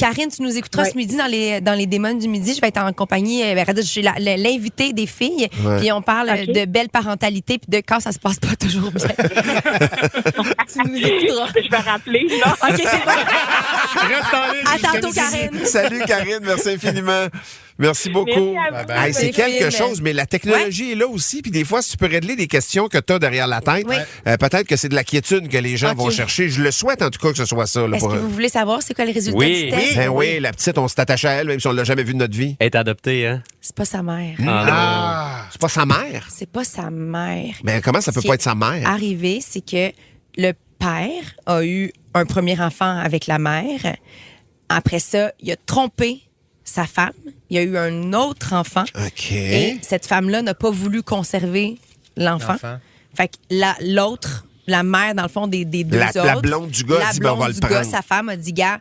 Karine, tu nous écouteras ce midi dans les démons du midi. Je vais être en compagnie... je suis l'invitée des filles. Puis on parle de belle parentalité puis de quand ça se passe pas toujours bien. Tu nous écouteras.
Je vais rappeler. Non?
OK, c'est bon.
Reste en ligne.
À tantôt, Karine.
Salut, Karine. Merci infiniment. Merci beaucoup.
Merci
c'est quelque chose, mais la technologie est là aussi. Puis des fois, si tu peux régler des questions que tu as derrière la tête, peut-être que c'est de la quiétude que les gens vont chercher. Je le souhaite en tout cas que ce soit ça. Là,
Est-ce que vous voulez savoir c'est quoi le résultat du test?
Oui, la petite, on s'est attaché à elle, même si on l'a jamais vue de notre vie.
Elle est adoptée, hein?
C'est pas sa mère.
C'est pas sa mère?
C'est pas sa mère.
Mais comment ça peut pas être sa mère?
Arrivé, c'est que le père a eu un premier enfant avec la mère. Après ça, il a trompé sa femme. Il y a eu un autre enfant.
OK.
Et cette femme-là n'a pas voulu conserver l'enfant. Fait que l'autre, la mère, dans le fond, des deux autres.
La blonde du gars a dit, on va le prendre.
Sa femme a dit, gars,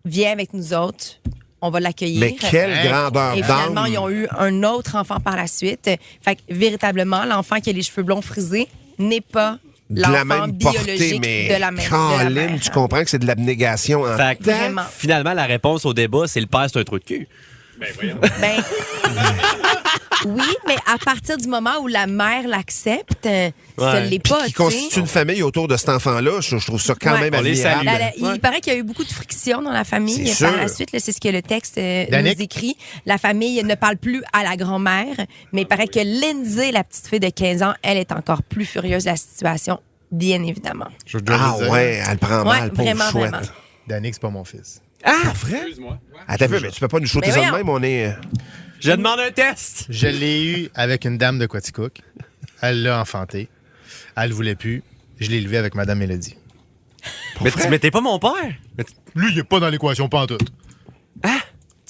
viens avec nous autres. On va l'accueillir.
Mais quelle grandeur d'âme!
Et finalement, ils ont eu un autre enfant par la suite. Fait que, véritablement, l'enfant qui a les cheveux blonds frisés n'est pas l'enfant biologique de la mère.
Caroline, tu comprends que c'est de l'abnégation en
fait
vraiment.
Finalement, la réponse au débat, c'est le père, c'est un trou de cul.
Ben, voyons.
Oui, mais à partir du moment où la mère l'accepte, ça ne l'est pas.
Qui constitue une famille autour de cet enfant-là, je trouve ça quand même admirable.
Il paraît qu'il y a eu beaucoup de friction dans la famille. Par la suite, c'est ce que le texte nous écrit. La famille ne parle plus à la grand-mère, mais il paraît que Lindsay, la petite fille de 15 ans, elle est encore plus furieuse de la situation, bien évidemment.
Elle prend mal, pauvre chouette.
Vraiment.
Danick, c'est pas mon fils.
Vrai?
Excuse-moi.
Attends un peu, mais tu peux pas nous shooter ça de même, on est...
Je demande un test!
Je l'ai eu avec une dame de Quaticook. Elle l'a enfanté. Elle voulait plus. Je l'ai élevé avec Madame Mélodie.
Mais t'es pas mon père!
Lui, il est pas dans l'équation pantoute.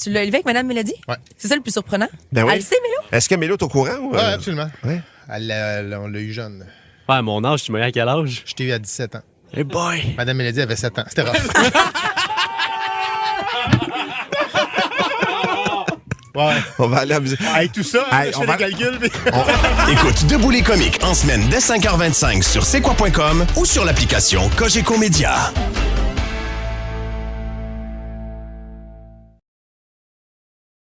Tu l'as élevé avec Madame Mélodie?
Ouais.
C'est ça le plus surprenant?
Ben
Elle le sait, Mélo?
Est-ce que Mélo est au courant?
Oui, absolument.
Ouais.
On l'a eu jeune.
Ouais, mon âge, tu m'as eu à quel âge?
Je t'ai eu à 17 ans.
Hey boy!
Madame Mélodie avait 7 ans. C'était rough. Ouais.
On va aller à la musique.
Hey, tout ça, je fais des calculs.
Écoute Debout les comiques en semaine dès 5h25 sur c'est quoi.com ou sur l'application Cogeco Média.